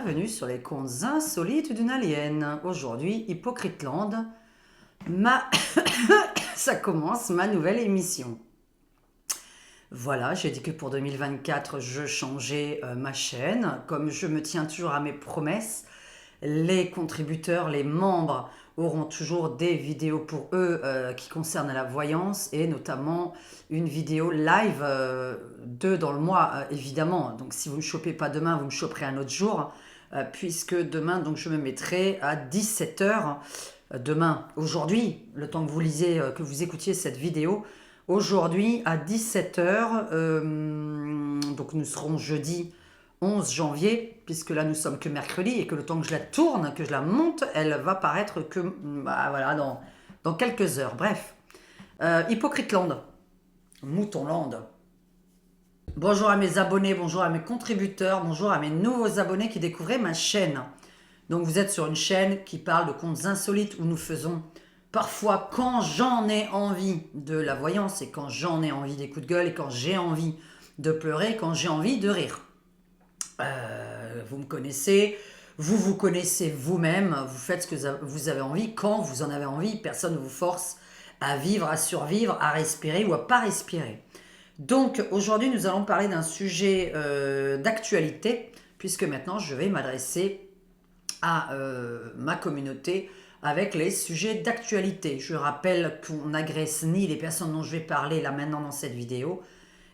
bienvenue sur les contes insolites d'une alien. Aujourd'hui, Hypocriteland, ça commence ma nouvelle émission. Voilà, j'ai dit que pour 2024, je changeais ma chaîne. Comme je me tiens toujours à mes promesses, les contributeurs, les membres auront toujours des vidéos pour eux qui concernent la voyance et notamment une vidéo live, deux dans le mois évidemment. Donc si vous ne chopez pas demain, vous me choperez un autre jour puisque demain donc je me mettrai à 17 h. Demain, aujourd'hui, le temps que vous lisez, que vous écoutiez cette vidéo, aujourd'hui à 17 h, donc nous serons jeudi 11 janvier, puisque là nous sommes que mercredi et que le temps que je la tourne, que je la monte, elle va paraître que voilà, dans quelques heures. Bref, Hypocriteland, Moutonland. Bonjour à mes abonnés, bonjour à mes contributeurs, bonjour à mes nouveaux abonnés qui découvraient ma chaîne. Donc vous êtes sur une chaîne qui parle de contes insolites où nous faisons parfois, quand j'en ai envie, de la voyance et quand j'en ai envie des coups de gueule et quand j'ai envie de pleurer, quand j'ai envie de rire. Vous me connaissez, vous connaissez vous-même, vous faites ce que vous avez envie, quand vous en avez envie, personne ne vous force à vivre, à survivre, à respirer ou à pas respirer. Donc aujourd'hui nous allons parler d'un sujet d'actualité, puisque maintenant je vais m'adresser à ma communauté avec les sujets d'actualité. Je rappelle qu'on n'agresse ni les personnes dont je vais parler là maintenant dans cette vidéo,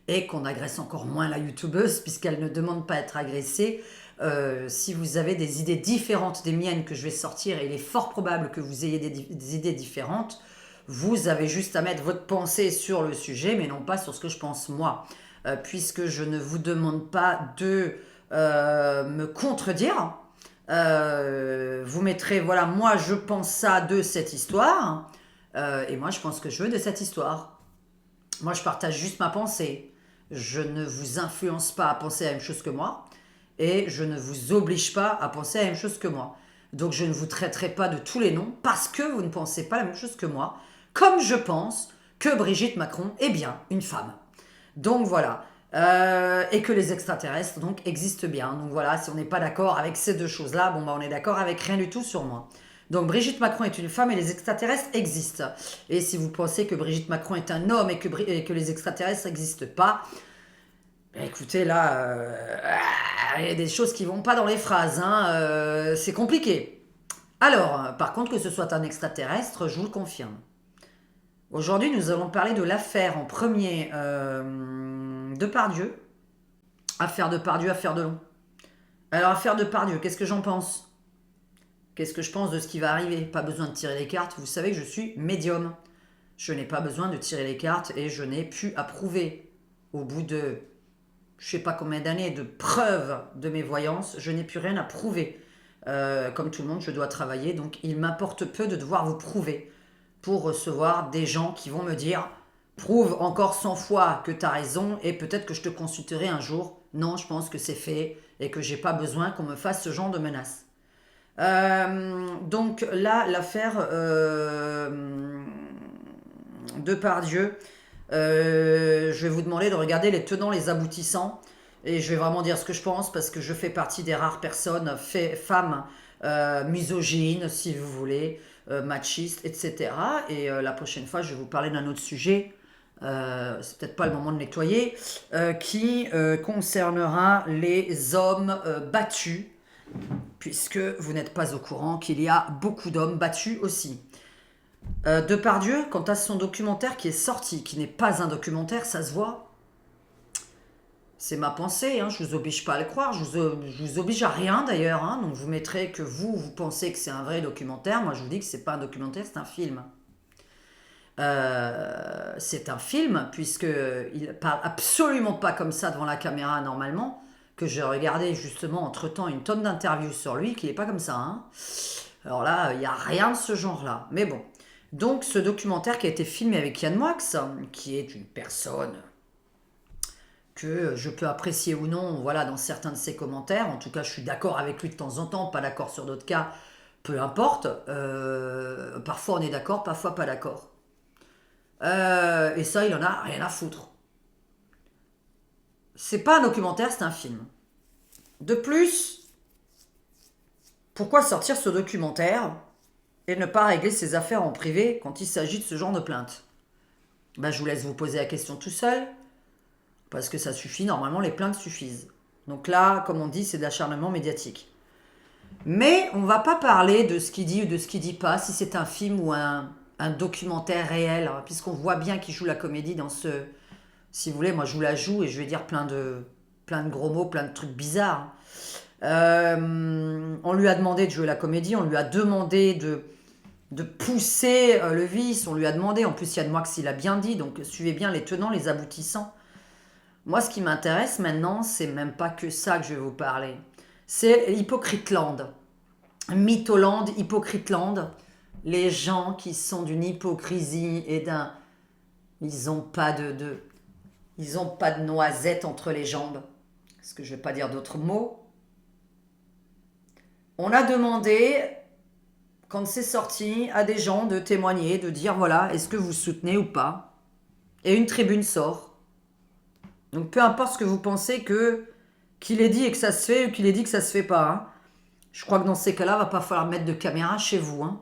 et qu'on agresse encore moins la youtubeuse puisqu'elle ne demande pas à être agressée. Si vous avez des idées différentes des miennes que je vais sortir, et il est fort probable que vous ayez des idées différentes, vous avez juste à mettre votre pensée sur le sujet, mais non pas sur ce que je pense moi, puisque je ne vous demande pas de me contredire. Vous mettrez, voilà, moi je pense ça de cette histoire, et moi je pense ce que je veux de cette histoire. Moi je partage juste ma pensée. Je ne vous influence pas à penser la même chose que moi et je ne vous oblige pas à penser la même chose que moi. Donc je ne vous traiterai pas de tous les noms parce que vous ne pensez pas la même chose que moi, comme je pense que Brigitte Macron est bien une femme. Donc voilà. Et que les extraterrestres donc existent bien. Donc voilà, si on n'est pas d'accord avec ces deux choses-là, bon bah on est d'accord avec rien du tout sur moi. Donc Brigitte Macron est une femme et les extraterrestres existent. Et si vous pensez que Brigitte Macron est un homme et que les extraterrestres n'existent pas, écoutez là, il y a des choses qui vont pas dans les phrases, hein, c'est compliqué. Alors, par contre, que ce soit un extraterrestre, je vous le confirme. Aujourd'hui, nous allons parler de l'affaire en premier Depardieu. Affaire Depardieu, affaire Delon. Alors, affaire Depardieu, qu'est-ce que j'en pense? Qu'est-ce que je pense de ce qui va arriver? Pas besoin de tirer les cartes, vous savez que je suis médium. Je n'ai pas besoin de tirer les cartes et je n'ai pu approuver. Au bout de je sais pas combien d'années de preuves de mes voyances, je n'ai plus rien à prouver. Comme tout le monde, je dois travailler, donc il m'importe peu de devoir vous prouver pour recevoir des gens qui vont me dire prouve encore 100 fois que tu as raison et peut-être que je te consulterai un jour. Non, je pense que c'est fait et que j'ai pas besoin qu'on me fasse ce genre de menaces. Donc là, l'affaire Depardieu, je vais vous demander de regarder les tenants, les aboutissants, et je vais vraiment dire ce que je pense parce que je fais partie des rares personnes, femmes, misogynes, si vous voulez, machistes, etc. Et la prochaine fois, je vais vous parler d'un autre sujet. C'est peut-être pas le moment de nettoyer, qui concernera les hommes battus, puisque vous n'êtes pas au courant qu'il y a beaucoup d'hommes battus aussi. Depardieu, quant à son documentaire qui est sorti, qui n'est pas un documentaire, ça se voit. C'est ma pensée, hein, je vous oblige pas à le croire, je vous oblige à rien d'ailleurs, hein, donc vous mettrez que vous pensez que c'est un vrai documentaire, moi je vous dis que c'est pas un documentaire, c'est un film. C'est un film, puisqu'il parle absolument pas comme ça devant la caméra normalement, que j'ai regardé justement entre-temps une tonne d'interviews sur lui, qu'il n'est pas comme ça. Hein. Alors là, il n'y a rien de ce genre-là. Mais bon. Donc ce documentaire qui a été filmé avec Yann Moix, qui est une personne que je peux apprécier ou non, voilà, dans certains de ses commentaires. En tout cas, je suis d'accord avec lui de temps en temps, pas d'accord sur d'autres cas, peu importe. Parfois on est d'accord, parfois pas d'accord. Et ça, il en a rien à foutre. C'est pas un documentaire, c'est un film. De plus, Pourquoi sortir ce documentaire et ne pas régler ses affaires en privé quand il s'agit de ce genre de plainte? Ben, je vous laisse vous poser la question tout seul, parce que ça suffit, normalement les plaintes suffisent. Donc là, comme on dit, c'est de l'acharnement médiatique. Mais on va pas parler de ce qu'il dit ou de ce qu'il dit pas, si c'est un film ou un documentaire réel, hein, puisqu'on voit bien qu'il joue la comédie dans ce... Si vous voulez, moi je vous la joue et je vais dire plein de gros mots, plein de trucs bizarres. On lui a demandé de jouer la comédie, on lui a demandé de pousser le vice, on lui a demandé, en plus Yann Moix il a bien dit, donc suivez bien les tenants, les aboutissants. Moi ce qui m'intéresse maintenant, c'est même pas que ça que je vais vous parler. C'est Hypocriteland. Mytholand, Hypocriteland. Les gens qui sont d'une hypocrisie et d'un... Ils ont pas ils ont pas de noisettes entre les jambes. Parce que je vais pas dire d'autres mots. On a demandé, quand c'est sorti, à des gens de témoigner, de dire voilà, est-ce que vous soutenez ou pas? Et une tribune sort. Donc peu importe ce que vous pensez qu'il ait dit et que ça se fait ou qu'il ait dit que ça se fait pas. Hein. Je crois que dans ces cas-là, il va pas falloir mettre de caméra chez vous. Hein.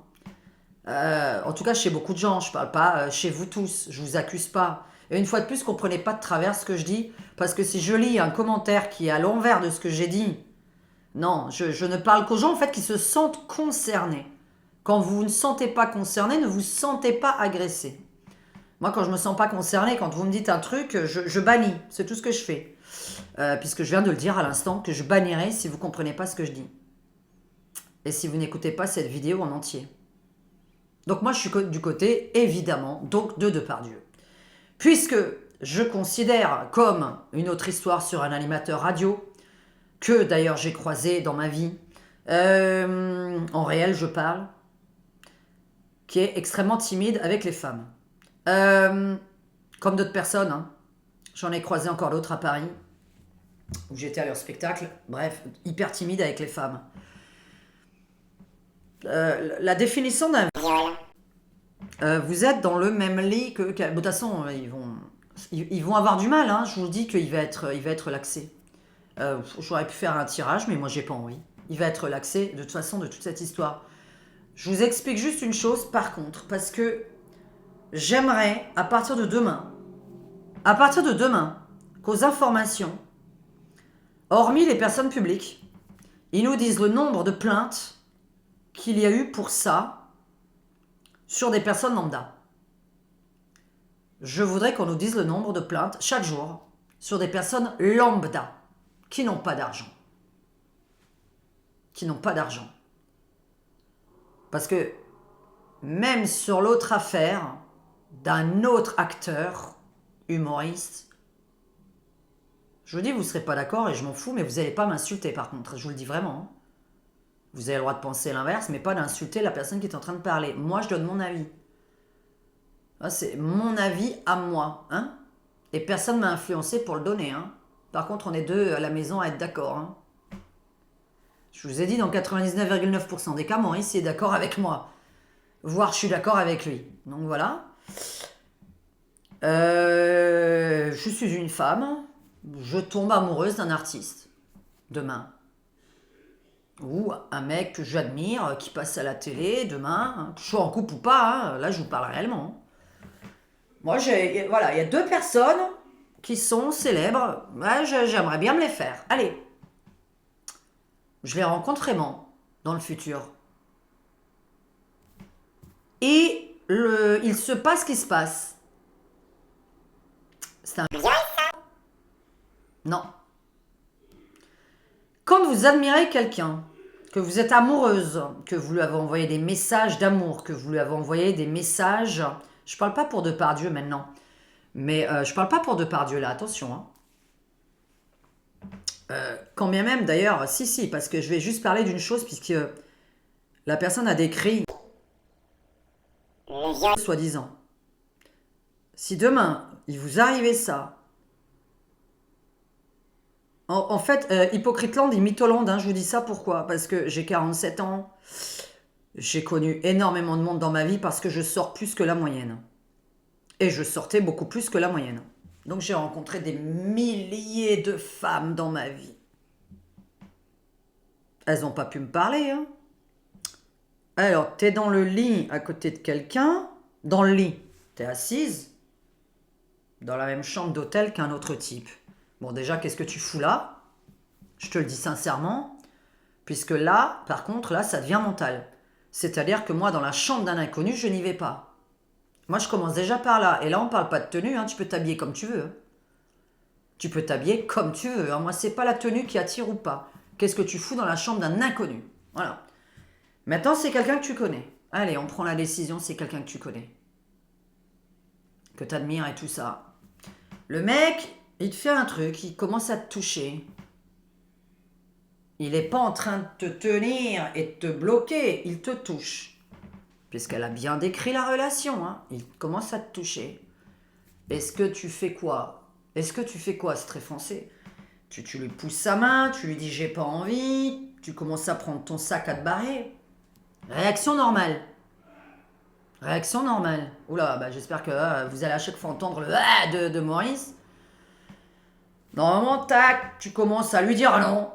En tout cas, chez beaucoup de gens. Je parle pas chez vous tous. Je vous accuse pas. Et une fois de plus, comprenez pas de travers ce que je dis. Parce que si je lis un commentaire qui est à l'envers de ce que j'ai dit, non, je ne parle qu'aux gens en fait qui se sentent concernés. Quand vous ne sentez pas concerné, ne vous sentez pas agressé. Moi, quand je me sens pas concerné, quand vous me dites un truc, je bannis. C'est tout ce que je fais. Puisque je viens de le dire à l'instant, que je bannirai si vous comprenez pas ce que je dis. Et si vous n'écoutez pas cette vidéo en entier. Donc moi, je suis du côté, évidemment, donc de Depardieu. Puisque je considère comme une autre histoire sur un animateur radio, que d'ailleurs j'ai croisé dans ma vie, en réel je parle, qui est extrêmement timide avec les femmes. Comme d'autres personnes, hein. J'en ai croisé encore d'autres à Paris, où j'étais à leur spectacle, bref, hyper timide avec les femmes. La définition d'un viol, vous êtes dans le même lit que... De toute façon, ils vont avoir du mal, hein. Je vous dis qu'il va être laxé. J'aurais pu faire un tirage, mais moi j'ai pas envie. Il va être relaxé de toute façon de toute cette histoire. Je vous explique juste une chose par contre, parce que j'aimerais à partir de demain, qu'aux informations, hormis les personnes publiques, ils nous disent le nombre de plaintes qu'il y a eu pour ça sur des personnes lambda. Je voudrais qu'on nous dise le nombre de plaintes chaque jour sur des personnes lambda qui n'ont pas d'argent. Parce que même sur l'autre affaire d'un autre acteur, humoriste, je vous dis, vous ne serez pas d'accord et je m'en fous, mais vous n'allez pas m'insulter par contre, je vous le dis vraiment. Vous avez le droit de penser l'inverse, mais pas d'insulter la personne qui est en train de parler. Moi, je donne mon avis. C'est mon avis à moi. Hein, et personne ne m'a influencé pour le donner. Hein. Par contre, on est deux à la maison à être d'accord. Hein. Je vous ai dit, dans 99,9% des cas, Maurice est d'accord avec moi. Voire, je suis d'accord avec lui. Donc voilà. Je suis une femme. Je tombe amoureuse d'un artiste. Demain. Ou un mec que j'admire, qui passe à la télé, demain. Hein, que je sois en couple ou pas. Hein, là, je vous parle réellement. Moi, voilà, il y a deux personnes qui sont célèbres. Ouais, j'aimerais bien me les faire. Allez. Je les rencontre vraiment dans le futur. Et il se passe ce qui se passe. C'est un... Non. Quand vous admirez quelqu'un, que vous êtes amoureuse, que vous lui avez envoyé des messages d'amour, que vous lui avez envoyé des messages... Je parle pas pour Depardieu maintenant. Mais je parle pas pour Depardieu là, attention. Hein. Quand bien même, d'ailleurs, si, parce que je vais juste parler d'une chose, puisque la personne a décrit, soi-disant. Si demain, il vous arrivait ça, en fait, Hypocriteland et Mytholand, hein, je vous dis ça pourquoi? Parce que j'ai 47 ans, j'ai connu énormément de monde dans ma vie parce que je sors plus que la moyenne. Et je sortais beaucoup plus que la moyenne. Donc j'ai rencontré des milliers de femmes dans ma vie. Elles n'ont pas pu me parler, hein. Alors, t'es dans le lit à côté de quelqu'un. Dans le lit, t'es assise dans la même chambre d'hôtel qu'un autre type. Bon, déjà, qu'est-ce que tu fous là? Je te le dis sincèrement. Puisque là, par contre, là, ça devient mental. C'est-à-dire que moi, dans la chambre d'un inconnu, je n'y vais pas. Moi, je commence déjà par là. Et là, on parle pas de tenue, hein, tu peux t'habiller comme tu veux. Tu peux t'habiller comme tu veux. Hein. Moi, c'est pas la tenue qui attire ou pas. Qu'est-ce que tu fous dans la chambre d'un inconnu? Voilà. Maintenant, c'est quelqu'un que tu connais. Allez, on prend la décision, c'est quelqu'un que tu connais. Que tu admires et tout ça. Le mec, il te fait un truc, il commence à te toucher. Il n'est pas en train de te tenir et de te bloquer, il te touche. Puisqu'elle a bien décrit la relation, hein. Il commence à te toucher. Est-ce que tu fais quoi? C'est très foncé. Tu lui pousses sa main, tu lui dis j'ai pas envie, tu commences à prendre ton sac à te barrer. Réaction normale. Réaction normale. Oula, bah j'espère que vous allez à chaque fois entendre le ah de Maurice. Normalement, tac, tu commences à lui dire non.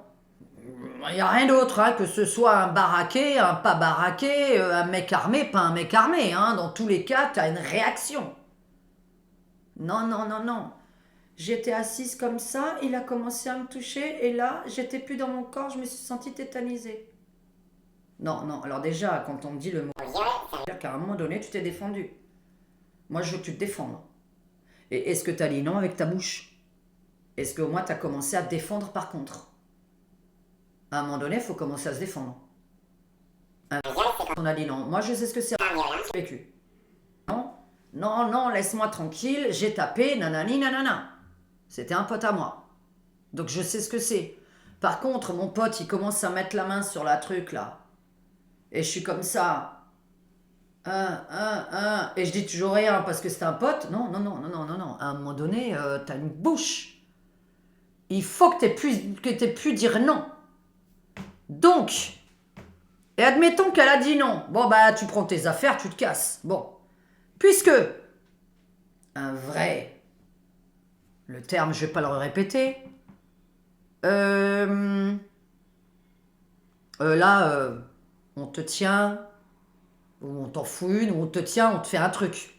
Il n'y a rien d'autre, hein, que ce soit un baraqué, un pas baraqué, un mec armé, pas un mec armé. Hein. Dans tous les cas, tu as une réaction. Non, non, non, non. J'étais assise comme ça, il a commencé à me toucher et là, j'étais plus dans mon corps, je me suis sentie tétanisée. Non, non, alors déjà, quand on me dit le mot viol, ça veut dire qu'à un moment donné, tu t'es défendu. Moi, je veux que tu te défendes. Et est-ce que tu as dit non avec ta bouche? Est-ce que au moins tu as commencé à te défendre par contre? À un moment donné, il faut commencer à se défendre. On a dit non. Moi, je sais ce que c'est. Vécu. Non, non, non, laisse-moi tranquille, j'ai tapé, nanani, nanana. C'était un pote à moi. Donc je sais ce que c'est. Par contre, mon pote, il commence à mettre la main sur la truc là. Et je suis comme ça. Et je dis toujours rien parce que c'est un pote. Non, non, non, non, non, non, non. À un moment donné, t'as une bouche. Il faut que t'aies pu dire non. Donc, et admettons qu'elle a dit non. Bon, bah, tu prends tes affaires, tu te casses. Bon. Puisque un vrai, le terme, je vais pas le répéter. Là, on te tient, ou on t'en fout une, ou on te tient, on te fait un truc.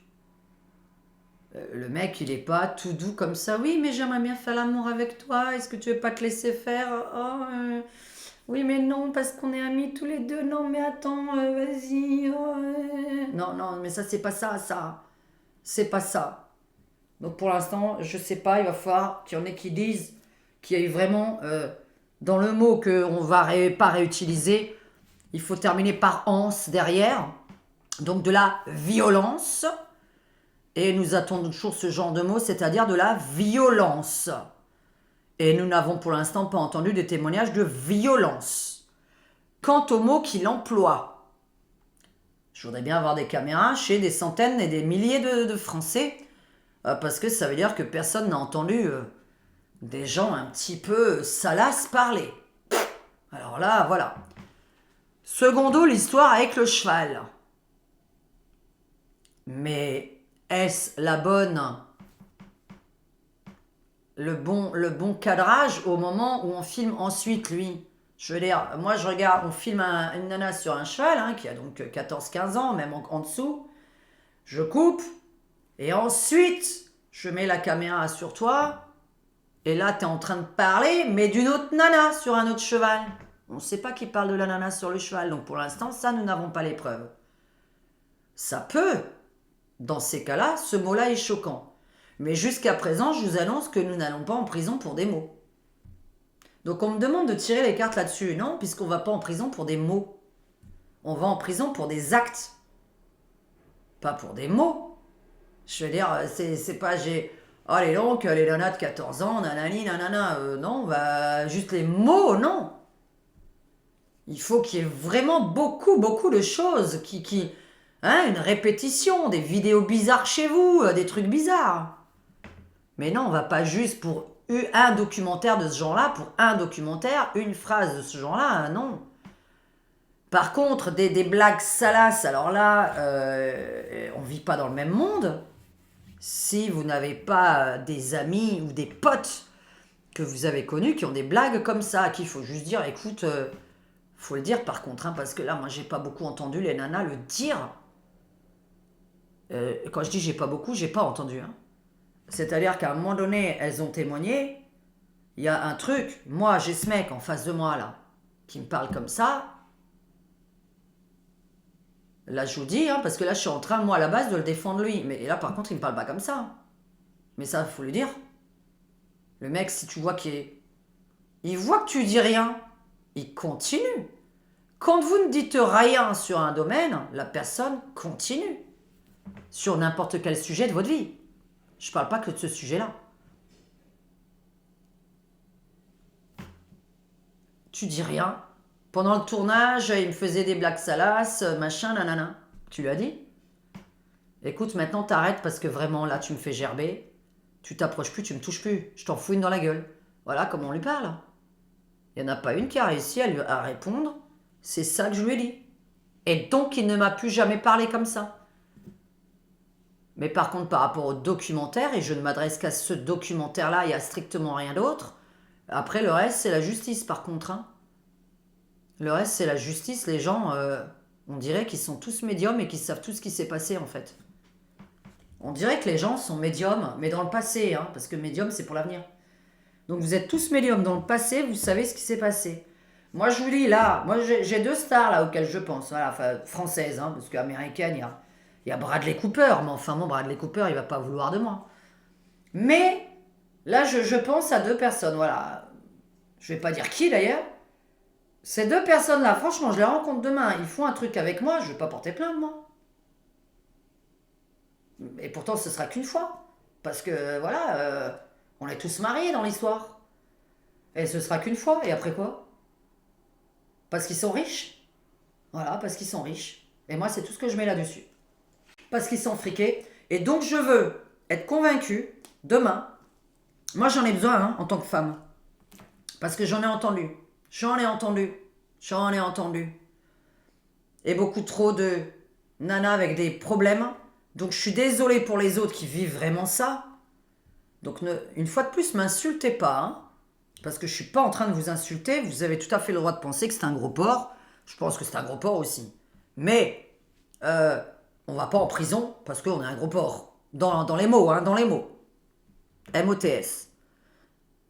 Le mec, il est pas tout doux comme ça. Oui, mais j'aimerais bien faire l'amour avec toi. Est-ce que tu veux pas te laisser faire? Oh, oui, mais non, parce qu'on est amis tous les deux. Non, mais attends, vas-y. Oh, non, non, mais ça, c'est pas ça, ça. C'est pas ça. Donc pour l'instant, je sais pas, il va falloir qu'il y en ait qui disent qu'il y a eu vraiment, dans le mot qu'on va pas réutiliser, il faut terminer par anse derrière, donc de la violence, et nous attendons toujours ce genre de mot, c'est-à-dire de la violence. Et nous n'avons pour l'instant pas entendu des témoignages de violence. Quant au mot qu'il emploie, je voudrais bien avoir des caméras chez des centaines et des milliers de Français, parce que ça veut dire que personne n'a entendu des gens un petit peu salaces parler. Alors là, voilà. Secondo, l'histoire avec le cheval. Mais est-ce le bon cadrage au moment où on filme ensuite lui? Je veux dire, moi je regarde, on filme une nana sur un cheval, hein, qui a donc 14-15 ans, même en dessous. Je coupe, et ensuite, je mets la caméra sur toi, et là, tu es en train de parler, mais d'une autre nana sur un autre cheval. On ne sait pas qui parle de la nana sur le cheval, donc pour l'instant, ça, nous n'avons pas les preuves. Ça peut, dans ces cas-là, ce mot-là est choquant. Mais jusqu'à présent, je vous annonce que nous n'allons pas en prison pour des mots. Donc on me demande de tirer les cartes là-dessus. Non, puisqu'on ne va pas en prison pour des mots. On va en prison pour des actes. Pas pour des mots. Je veux dire, c'est pas j'ai... Allez donc, les nanas de 14 ans, nanani, nanana. Non, bah, juste les mots, non. Il faut qu'il y ait vraiment beaucoup, beaucoup de choses hein, une répétition, des vidéos bizarres chez vous, des trucs bizarres. Mais non, on va pas juste pour un documentaire de ce genre-là, pour un documentaire, une phrase de ce genre-là, hein, non. Par contre, des blagues salaces, alors là, on vit pas dans le même monde. Si vous n'avez pas des amis ou des potes que vous avez connus qui ont des blagues comme ça, à qui il faut juste dire, écoute, Faut le dire par contre, hein, parce que là, moi, j'ai pas beaucoup entendu les nanas le dire. Quand je dis j'ai pas beaucoup, j'ai pas entendu. Hein. C'est-à-dire qu'à un moment donné, elles ont témoigné. Il y a un truc. Moi, j'ai ce mec en face de moi, là, qui me parle comme ça. Là, je vous dis, hein, parce que là, je suis en train, moi, à la base, de le défendre lui. Mais là, par contre, il me parle pas comme ça. Mais ça, faut le dire. Le mec, si tu vois il voit que tu dis rien, il continue. Quand vous ne dites rien sur un domaine, la personne continue. Sur n'importe quel sujet de votre vie. Je parle pas que de ce sujet-là. Tu dis rien. Pendant le tournage, il me faisait des blagues salaces, machin, nanana. Tu lui as dit? Écoute, maintenant t'arrêtes parce que vraiment là tu me fais gerber. Tu t'approches plus, tu me touches plus. Je t'en fous une dans la gueule. Voilà comment on lui parle. Il n'y en a pas une qui a réussi à répondre. C'est ça que je lui ai dit. Et donc il ne m'a plus jamais parlé comme ça. Mais par contre, par rapport au documentaire, et je ne m'adresse qu'à ce documentaire-là et à strictement rien d'autre, après le reste, c'est la justice par contre. Hein. Le reste, c'est la justice. Les gens, on dirait qu'ils sont tous médiums et qu'ils savent tout ce qui s'est passé en fait. On dirait que les gens sont médiums, mais dans le passé, hein, parce que médium, c'est pour l'avenir. Donc vous êtes tous médiums dans le passé, vous savez ce qui s'est passé. Moi, je vous dis là, moi j'ai deux stars là auxquelles je pense, voilà, enfin, françaises, hein, parce qu'américaine, il y a Bradley Cooper, mais enfin bon, Bradley Cooper, il va pas vouloir de moi. Mais là, je pense à deux personnes, voilà. Je vais pas dire qui d'ailleurs. Ces deux personnes-là, franchement, je les rencontre demain, ils font un truc avec moi, je vais pas porter plainte, moi. Et pourtant, ce sera qu'une fois. Parce que, voilà, on est tous mariés dans l'histoire. Et ce sera qu'une fois, et après quoi? Parce qu'ils sont riches. Voilà, parce qu'ils sont riches. Et moi, c'est tout ce que je mets là-dessus. Parce qu'ils sont friqués. Et donc, je veux être convaincue, demain, moi j'en ai besoin hein, en tant que femme. Parce que j'en ai entendu. J'en ai entendu. J'en ai entendu. Et beaucoup trop de nanas avec des problèmes. Donc, je suis désolée pour les autres qui vivent vraiment ça. Donc, une fois de plus, m'insultez pas. Hein, parce que je suis pas en train de vous insulter. Vous avez tout à fait le droit de penser que c'est un gros porc. Je pense que c'est un gros porc aussi. Mais, on va pas en prison parce qu'on est un gros porc. Dans les mots, hein, dans les mots. MOTS.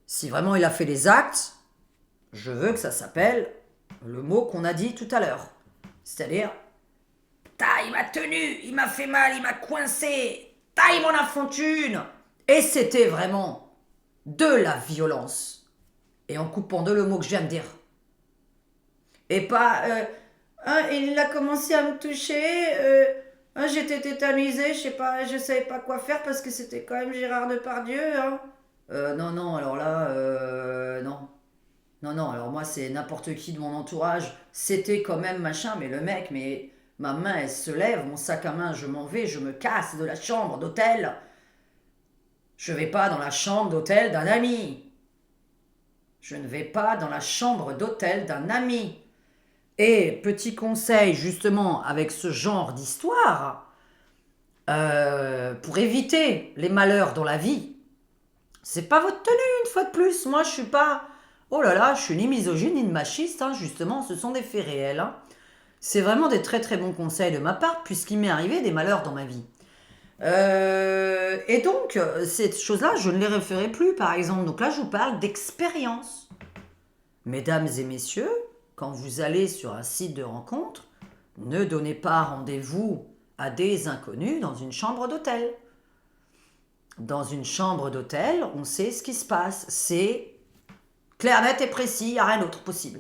Si vraiment il a fait des actes, je veux que ça s'appelle le mot qu'on a dit tout à l'heure. C'est-à-dire, il m'a tenu, il m'a fait mal, il m'a coincé, il m'en a foutu une. Et c'était vraiment de la violence. Et en coupant de le mot que je viens de dire. Et pas, il a commencé à me toucher, j'étais tétanisée, je savais pas quoi faire parce que c'était quand même Gérard Depardieu. Hein. Non, alors là, non. Non, alors moi c'est n'importe qui de mon entourage, c'était quand même machin, mais le mec, mais ma main elle se lève, mon sac à main, je m'en vais, je me casse de la chambre d'hôtel. Je vais pas dans la chambre d'hôtel d'un ami. Je ne vais pas dans la chambre d'hôtel d'un ami. Et petit conseil justement avec ce genre d'histoire, pour éviter les malheurs dans la vie, c'est pas votre tenue une fois de plus. Moi je suis pas, oh là là, je suis ni misogyne ni machiste, hein, justement, ce sont des faits réels. Hein. C'est vraiment des très très bons conseils de ma part puisqu'il m'est arrivé des malheurs dans ma vie. Et donc, ces choses-là, je ne les referai plus, par exemple. Donc là, je vous parle d'expérience. Mesdames et messieurs, quand vous allez sur un site de rencontre, ne donnez pas rendez-vous à des inconnus dans une chambre d'hôtel. Dans une chambre d'hôtel, on sait ce qui se passe. C'est clair, net et précis, il n'y a rien d'autre possible.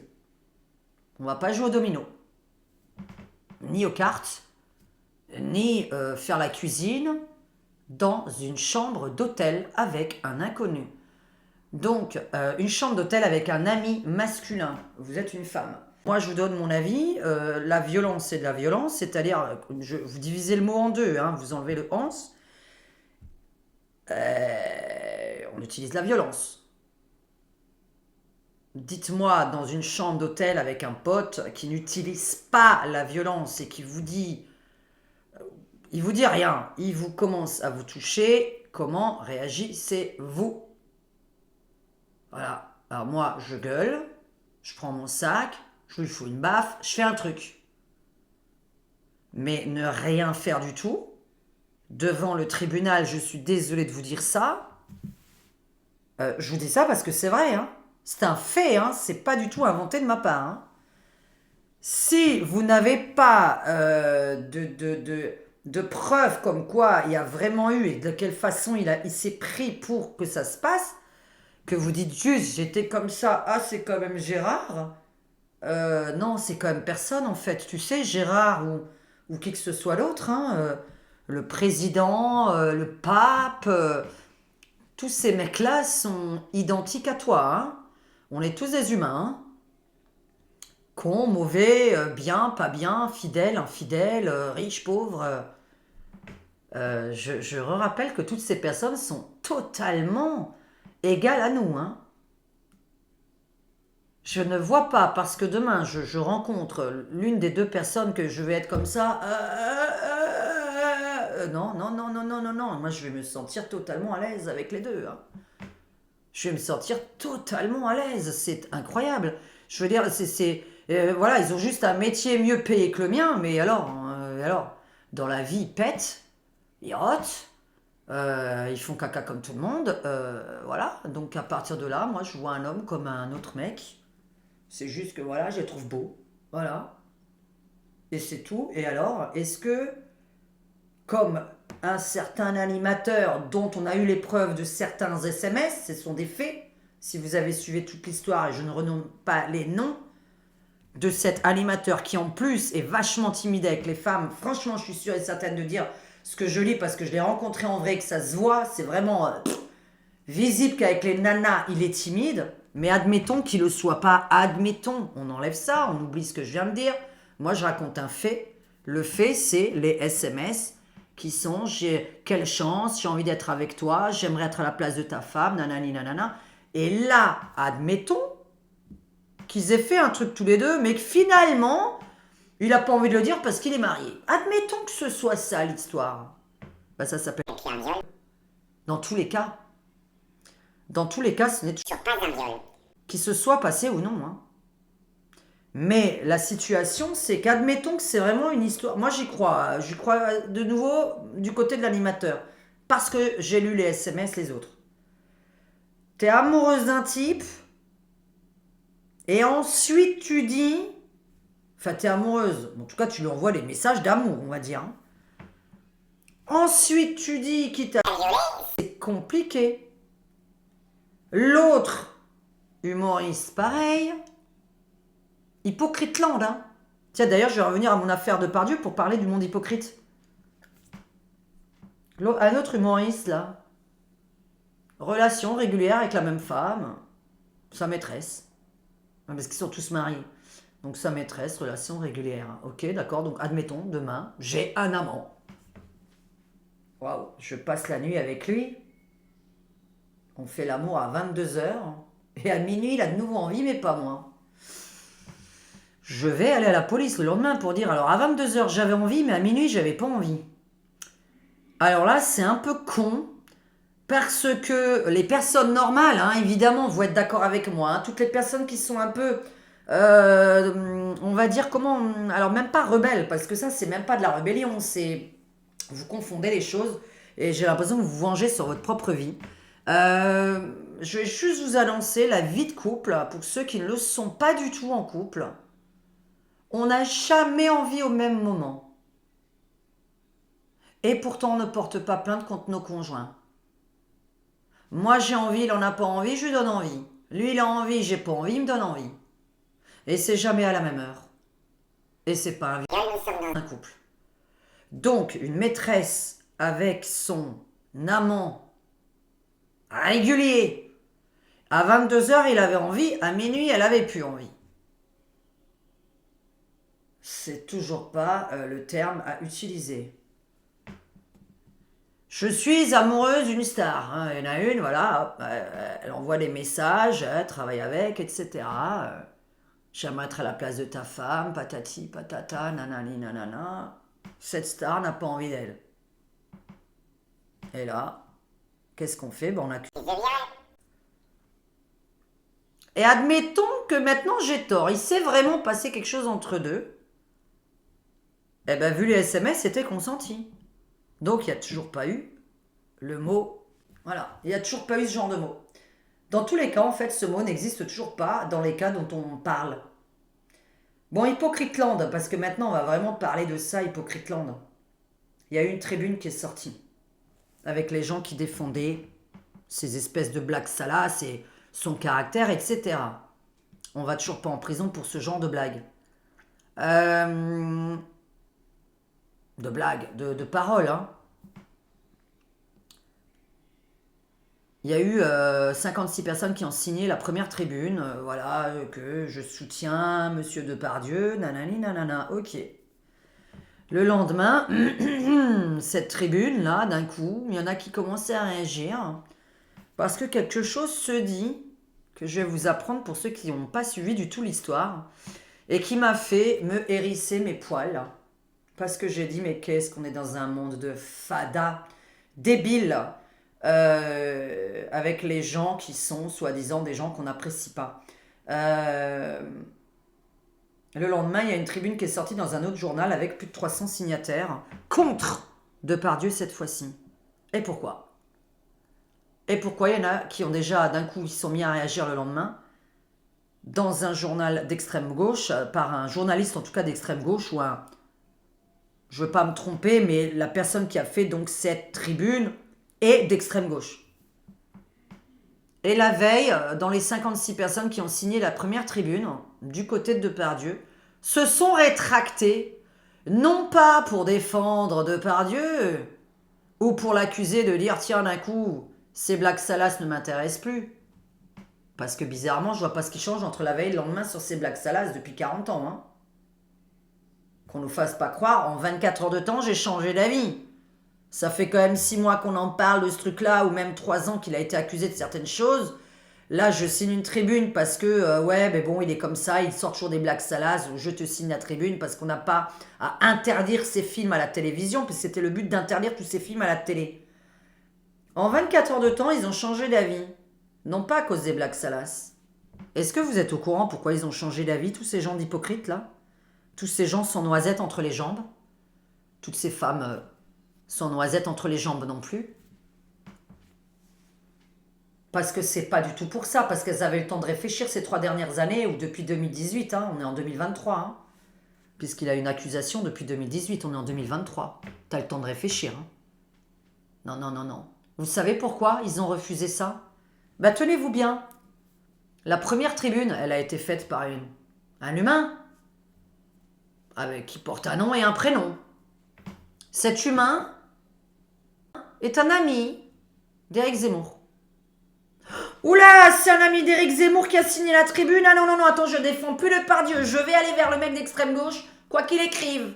On ne va pas jouer au domino, ni aux cartes, ni faire la cuisine dans une chambre d'hôtel avec un inconnu. Donc, une chambre d'hôtel avec un ami masculin. Vous êtes une femme. Moi, je vous donne mon avis. La violence, c'est de la violence. C'est-à-dire, vous divisez le mot en deux. Hein, vous enlevez le ans. On utilise la violence. Dites-moi, dans une chambre d'hôtel avec un pote qui n'utilise pas la violence et qui vous dit... Il vous dit rien. Il vous commence à vous toucher. Comment réagissez-vous? Voilà. Alors moi, je gueule. Je prends mon sac. je lui fous une baffe, je fais un truc. Mais ne rien faire du tout, devant le tribunal, je suis désolée de vous dire ça. Je vous dis ça parce que c'est vrai, hein. C'est un fait, hein. C'est pas du tout inventé de ma part, hein. Si vous n'avez pas de preuves comme quoi il y a vraiment eu et de quelle façon il s'est pris pour que ça se passe, que vous dites juste j'étais comme ça, ah c'est quand même Gérard, non c'est quand même personne en fait, tu sais Gérard ou qui que ce soit l'autre, hein, le président, le pape, tous ces mecs-là sont identiques à toi, hein. On est tous des humains, hein. Con, mauvais, bien, pas bien, fidèle, infidèle, riche, pauvre. Je rappelle que toutes ces personnes sont totalement égales à nous, hein. Je ne vois pas, parce que demain, je rencontre l'une des deux personnes que je vais être comme ça. Non, non, non, non, non, non, non. Moi, je vais me sentir totalement à l'aise avec les deux, hein. Je vais me sentir totalement à l'aise. C'est incroyable. Je veux dire, voilà, ils ont juste un métier mieux payé que le mien, mais alors, dans la vie, ils pètent, ils rotent, ils font caca comme tout le monde, voilà. Donc à partir de là, moi, je vois un homme comme un autre mec. C'est juste que voilà, je les trouve beaux, voilà. Et c'est tout. Et alors, est-ce que, comme un certain animateur dont on a eu les preuves de certains SMS, ce sont des faits, si vous avez suivi toute l'histoire, et je ne renomme pas les noms, de cet animateur qui en plus est vachement timide avec les femmes, franchement je suis sûre et certaine de dire ce que je lis parce que je l'ai rencontré en vrai, que ça se voit, c'est vraiment visible qu'avec les nanas il est timide, mais admettons qu'il le soit pas, admettons, on enlève ça, on oublie ce que je viens de dire, moi je raconte un fait, le fait c'est les SMS qui sont quelle chance, j'ai envie d'être avec toi, j'aimerais être à la place de ta femme, nanani nanana, et là admettons qu'ils aient fait un truc tous les deux, mais que finalement, il n'a pas envie de le dire parce qu'il est marié. Admettons que ce soit ça l'histoire. Bah, ça s'appelle un viol. Dans tous les cas. Dans tous les cas, ce n'est toujours pas un viol. Qu'il se soit passé ou non, hein. Mais la situation, c'est qu'admettons que c'est vraiment une histoire. Moi, j'y crois. J'y crois de nouveau du côté de l'animateur. Parce que j'ai lu les SMS, les autres. T'es amoureuse d'un type. Et ensuite, tu dis. Enfin, t'es amoureuse. En tout cas, tu lui envoies les messages d'amour, on va dire. Ensuite, tu dis qu'il t'a violé. C'est compliqué. L'autre, humoriste, pareil. Hypocrite land, hein. Tiens, d'ailleurs, je vais revenir à mon affaire de Pardieu pour parler du monde hypocrite. Un autre humoriste, là. Relation régulière avec la même femme. Sa maîtresse. Parce qu'ils sont tous mariés. Donc sa maîtresse, relation régulière. Ok, d'accord, donc admettons, demain, j'ai un amant. Waouh, je passe la nuit avec lui. On fait l'amour à 22h. Et à minuit, il a de nouveau envie, mais pas moi. Je vais aller à la police le lendemain pour dire, alors à 22h, j'avais envie, mais à minuit, j'avais pas envie. Alors là, c'est un peu con. Parce que les personnes normales, hein, évidemment, vont être d'accord avec moi, hein. Toutes les personnes qui sont un peu, on va dire comment, alors même pas rebelles, parce que ça c'est même pas de la rébellion, c'est, vous confondez les choses et j'ai l'impression que vous vous vengez sur votre propre vie. Je vais juste vous annoncer la vie de couple, pour ceux qui ne le sont pas du tout en couple. On n'a jamais envie au même moment. Et pourtant on ne porte pas plainte contre nos conjoints. Moi j'ai envie, il en a pas envie, je lui donne envie. Lui il a envie, j'ai pas envie, il me donne envie. Et c'est jamais à la même heure. Et c'est pas un viol, un couple. Donc une maîtresse avec son amant régulier. À 22h il avait envie, à minuit elle avait plus envie. C'est toujours pas le terme à utiliser. Je suis amoureuse d'une star, hein. Il y en a une, voilà, hop, elle envoie des messages, elle travaille avec, etc. J'aimerais être à la place de ta femme, patati, patata, nanani, nanana. Cette star n'a pas envie d'elle. Et là, qu'est-ce qu'on fait? Ben, on accuse. Et admettons que maintenant j'ai tort. Il s'est vraiment passé quelque chose entre deux. Eh bien, vu les SMS, c'était consenti. Donc, il n'y a toujours pas eu le mot. Voilà, il n'y a toujours pas eu ce genre de mot. Dans tous les cas, en fait, ce mot n'existe toujours pas dans les cas dont on parle. Bon, Hypocriteland, parce que maintenant, on va vraiment parler de ça, Hypocriteland. Il y a eu une tribune qui est sortie avec les gens qui défendaient ces espèces de blagues salaces et son caractère, etc. On va toujours pas en prison pour ce genre de blagues. De blagues, de paroles, hein. Il y a eu 56 personnes qui ont signé la première tribune, voilà, que je soutiens Monsieur Depardieu, nanani nanana, ok. Le lendemain, cette tribune-là, d'un coup, il y en a qui commençaient à réagir, parce que quelque chose se dit, que je vais vous apprendre pour ceux qui n'ont pas suivi du tout l'histoire, et qui m'a fait me hérisser mes poils, parce que j'ai dit, mais qu'est-ce qu'on est dans un monde de fada, débile, avec les gens qui sont soi-disant des gens qu'on n'apprécie pas. Le lendemain, il y a une tribune qui est sortie dans un autre journal avec plus de 300 signataires contre Depardieu cette fois-ci. Et pourquoi? Et pourquoi il y en a qui ont déjà, d'un coup, ils se sont mis à réagir le lendemain dans un journal d'extrême gauche, par un journaliste en tout cas d'extrême gauche, ou un... Je veux pas me tromper, mais la personne qui a fait donc cette tribune est d'extrême gauche. Et la veille, dans les 56 personnes qui ont signé la première tribune, du côté de Depardieu, se sont rétractées, non pas pour défendre Depardieu, ou pour l'accuser de dire, tiens, d'un coup, ces blagues salaces ne m'intéressent plus. Parce que bizarrement, je vois pas ce qui change entre la veille et le lendemain sur ces blagues salaces depuis 40 ans. Hein. Qu'on nous fasse pas croire, en 24 heures de temps, j'ai changé d'avis. Ça fait quand même 6 mois qu'on en parle de ce truc-là, ou même 3 ans qu'il a été accusé de certaines choses. Là, je signe une tribune parce que, ouais, mais bon, il est comme ça, il sort toujours des blagues salaces, ou je te signe la tribune parce qu'on n'a pas à interdire ces films à la télévision, parce que c'était le but d'interdire tous ces films à la télé. En 24 heures de temps, ils ont changé d'avis. Non pas à cause des blagues salaces. Est-ce que vous êtes au courant pourquoi ils ont changé d'avis, tous ces gens d'hypocrites, là? Tous ces gens sans noisettes entre les jambes? Toutes ces femmes sans noisettes entre les jambes non plus? Parce que c'est pas du tout pour ça, parce qu'elles avaient eu le temps de réfléchir ces 3 dernières années, ou depuis 2018, hein, on est en 2023, hein, puisqu'il a une accusation depuis 2018, on est en 2023. T'as le temps de réfléchir. Hein. Non, non, non, non. Vous savez pourquoi ils ont refusé ça? Bah tenez-vous bien. La première tribune, elle a été faite par un humain, qui porte un nom et un prénom. Cet humain est un ami d'Éric Zemmour. Oula, c'est un ami d'Éric Zemmour qui a signé la tribune. Ah non, non, non, attends, je défends plus Depardieu. Je vais aller vers le mec d'extrême gauche, quoi qu'il écrive.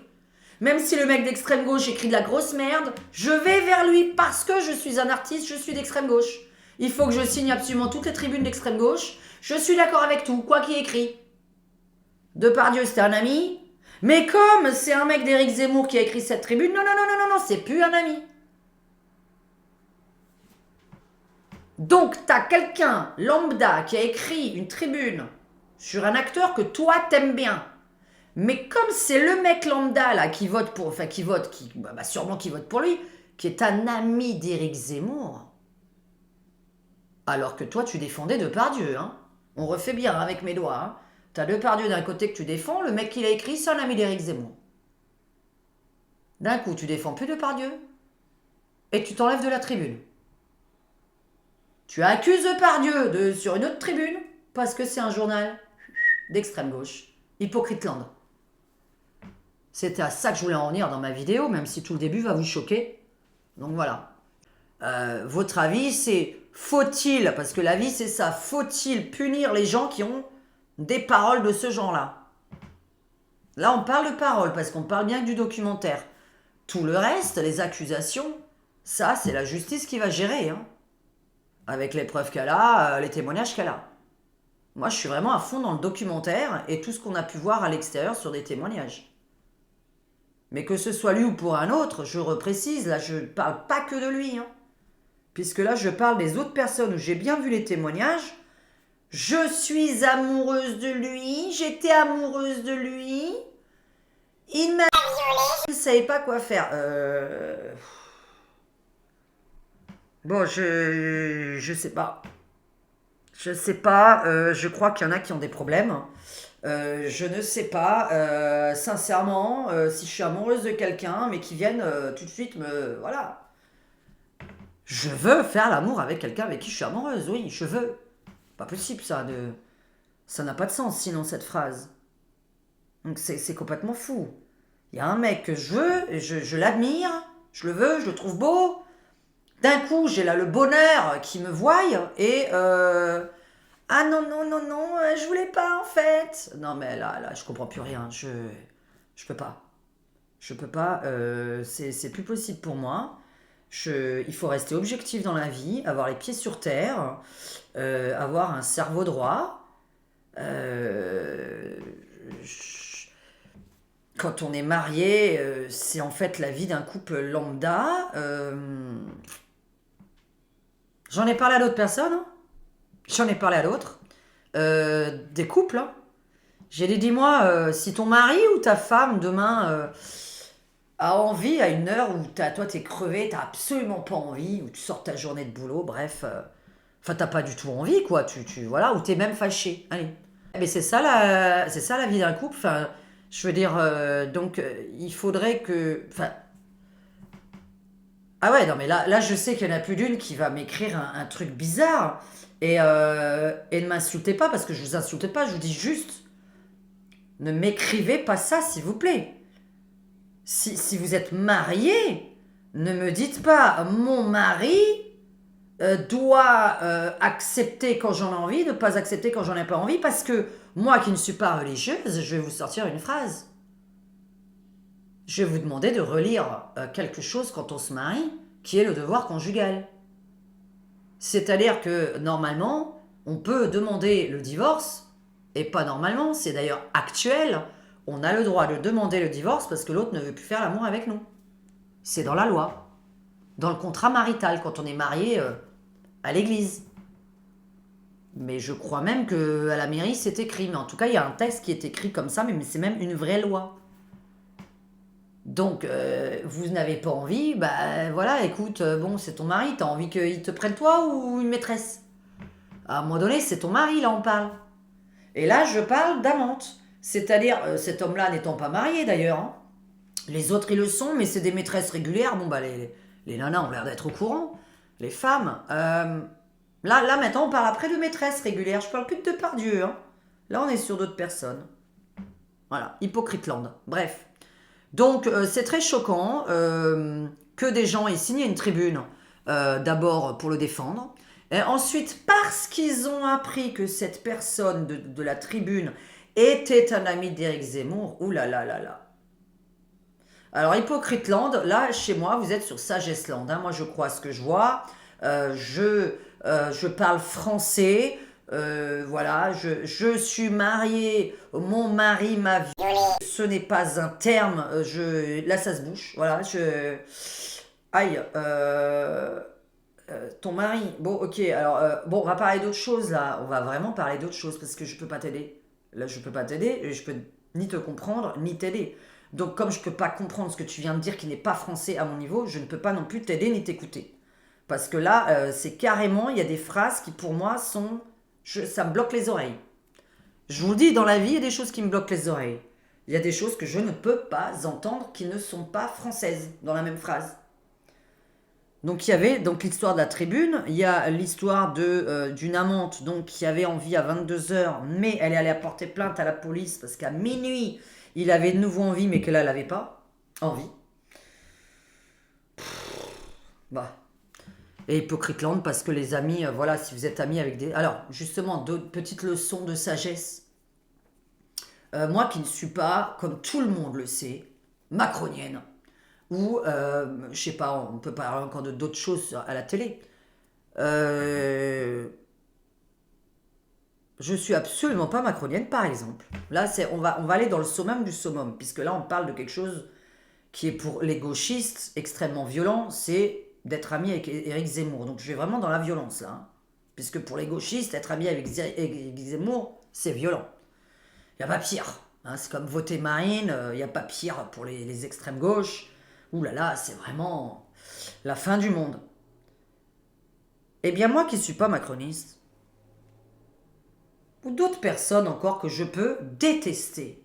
Même si le mec d'extrême gauche écrit de la grosse merde, je vais vers lui parce que je suis un artiste, je suis d'extrême gauche. Il faut que je signe absolument toutes les tribunes d'extrême gauche. Je suis d'accord avec tout, quoi qu'il écrit. Depardieu, c'était un ami. Mais comme c'est un mec d'Éric Zemmour qui a écrit cette tribune, non, non, non, non, non, non, c'est plus un ami. Donc, t'as quelqu'un, lambda, qui a écrit une tribune sur un acteur que toi, t'aimes bien. Mais comme c'est le mec lambda, là, qui vote pour... Enfin, sûrement qui vote pour lui, qui est un ami d'Éric Zemmour, alors que toi, tu défendais Depardieu, hein. On refait bien avec mes doigts, hein. T'as Depardieu d'un côté que tu défends, le mec qui l'a écrit, c'est un ami d'Éric Zemmour. D'un coup, tu défends plus Depardieu, et tu t'enlèves de la tribune. Tu accuses Depardieu sur une autre tribune, parce que c'est un journal d'extrême gauche. Hypocriteland. C'était à ça que je voulais en venir dans ma vidéo, même si tout le début va vous choquer. Donc voilà. Votre avis, c'est faut-il, parce que la vie c'est ça, faut-il punir les gens qui ont des paroles de ce genre-là? Là, on parle de paroles, parce qu'on parle bien que du documentaire. Tout le reste, les accusations, ça, c'est la justice qui va gérer, hein. Avec les preuves qu'elle a, les témoignages qu'elle a. Moi, je suis vraiment à fond dans le documentaire et tout ce qu'on a pu voir à l'extérieur sur des témoignages. Mais que ce soit lui ou pour un autre, je reprécise, là, je ne parle pas que de lui, hein. Puisque là, je parle des autres personnes où j'ai bien vu les témoignages. Je suis amoureuse de lui, j'étais amoureuse de lui, il m'a... Je ne savais pas quoi faire. Bon, je sais pas. Je sais pas, je crois qu'il y en a qui ont des problèmes. Je ne sais pas, sincèrement, si je suis amoureuse de quelqu'un, mais qui vienne tout de suite me... Voilà. Je veux faire l'amour avec quelqu'un avec qui je suis amoureuse, oui, je veux. Pas possible ça, ça n'a pas de sens sinon cette phrase. Donc c'est complètement fou. Il y a un mec que je veux, je l'admire, je le veux, je le trouve beau. D'un coup, j'ai là le bonheur qui me voie et ah non, non, non, non, je voulais pas en fait. Non mais là, je comprends plus rien. Je peux pas. Je peux pas. C'est plus possible pour moi. Il faut rester objectif dans la vie, avoir les pieds sur terre, avoir un cerveau droit. Euh, je- Quand on est marié, c'est en fait la vie d'un couple lambda. J'en ai parlé à d'autres personnes, hein. J'en ai parlé à d'autres. Des couples, hein. J'ai dit, dis-moi, si ton mari ou ta femme demain a envie à une heure où toi t'es crevé, t'as absolument pas envie, où tu sors ta journée de boulot, bref, enfin t'as pas du tout envie quoi, voilà, ou t'es même fâché. Allez. Mais c'est ça la vie d'un couple. Enfin, je veux dire, donc il faudrait que, enfin, ah ouais, non mais là je sais qu'il y en a plus d'une qui va m'écrire un truc bizarre et ne m'insultez pas parce que je vous insulte pas, je vous dis juste, ne m'écrivez pas ça s'il vous plaît. Si vous êtes marié, ne me dites pas mon mari doit accepter quand j'en ai envie, ne pas accepter quand j'en ai pas envie, parce que moi qui ne suis pas religieuse, je vais vous sortir une phrase. Je vais vous demander de relire quelque chose quand on se marie, qui est le devoir conjugal. C'est-à-dire que normalement, on peut demander le divorce, et pas normalement, c'est d'ailleurs actuel, on a le droit de demander le divorce parce que l'autre ne veut plus faire l'amour avec nous. C'est dans la loi, dans le contrat marital, quand on est marié à l'église. Mais je crois même qu'à la mairie, c'est écrit. Mais en tout cas, il y a un texte qui est écrit comme ça, mais c'est même une vraie loi. Donc, vous n'avez pas envie, bah voilà, écoute, bon, c'est ton mari, t'as envie qu'il te prenne toi ou une maîtresse? À un moment donné, c'est ton mari, là, on parle. Et là, je parle d'amante. C'est-à-dire, cet homme-là n'étant pas marié, d'ailleurs, hein. Les autres, ils le sont, mais c'est des maîtresses régulières. Bon, bah, les nanas ont l'air d'être au courant. Les femmes. Là, maintenant, on parle après de maîtresses régulières. Je parle plus de Depardieu, hein. Là, on est sur d'autres personnes. Voilà, Hypocrite Land. Bref. Donc, c'est très choquant que des gens aient signé une tribune, d'abord pour le défendre, et ensuite parce qu'ils ont appris que cette personne de la tribune était un ami d'Éric Zemmour. Ouh là là là là. Alors, Hypocrite Land, là, chez moi, vous êtes sur Sagesse Land, hein. Moi, je crois ce que je vois. Je parle français. Voilà, je suis mariée. Mon mari m'a violée. Ce n'est pas un terme. Là, ça se bouche. Voilà, aïe. Ton mari. Bon, ok. Alors, bon, on va parler d'autre chose, là. On va vraiment parler d'autre chose parce que je peux pas t'aider. Là, je peux pas t'aider. Et je peux ni te comprendre, ni t'aider. Donc, comme je peux pas comprendre ce que tu viens de dire qui n'est pas français à mon niveau, je ne peux pas non plus t'aider ni t'écouter. Parce que là, c'est carrément, il y a des phrases qui pour moi sont... ça me bloque les oreilles. Je vous le dis, dans la vie, il y a des choses qui me bloquent les oreilles. Il y a des choses que je ne peux pas entendre qui ne sont pas françaises dans la même phrase. Donc il y avait donc l'histoire de la tribune, il y a l'histoire d'une amante donc qui avait envie à 22 heures, mais elle est allée porter plainte à la police parce qu'à minuit, il avait de nouveau envie, mais que là, elle n'avait pas envie. Bah. Et Hypocrite Land parce que les amis, voilà, si vous êtes amis avec des... Alors, justement, d'autres petites leçons de sagesse. Moi qui ne suis pas, comme tout le monde le sait, macronienne, ou, je sais pas, on peut parler encore de d'autres choses à la télé. Euh, je suis absolument pas macronienne, par exemple. Là, on va aller dans le summum du summum, puisque là, on parle de quelque chose qui est pour les gauchistes extrêmement violent, c'est d'être ami avec Éric Zemmour. Donc je vais vraiment dans la violence là, hein, Puisque pour les gauchistes, être ami avec Zemmour, c'est violent. Il n'y a pas pire. Hein, c'est comme voter Marine, il n'y a pas pire pour les extrêmes gauches. Ouh là là, c'est vraiment la fin du monde. Eh bien moi qui ne suis pas macroniste, ou d'autres personnes encore que je peux détester,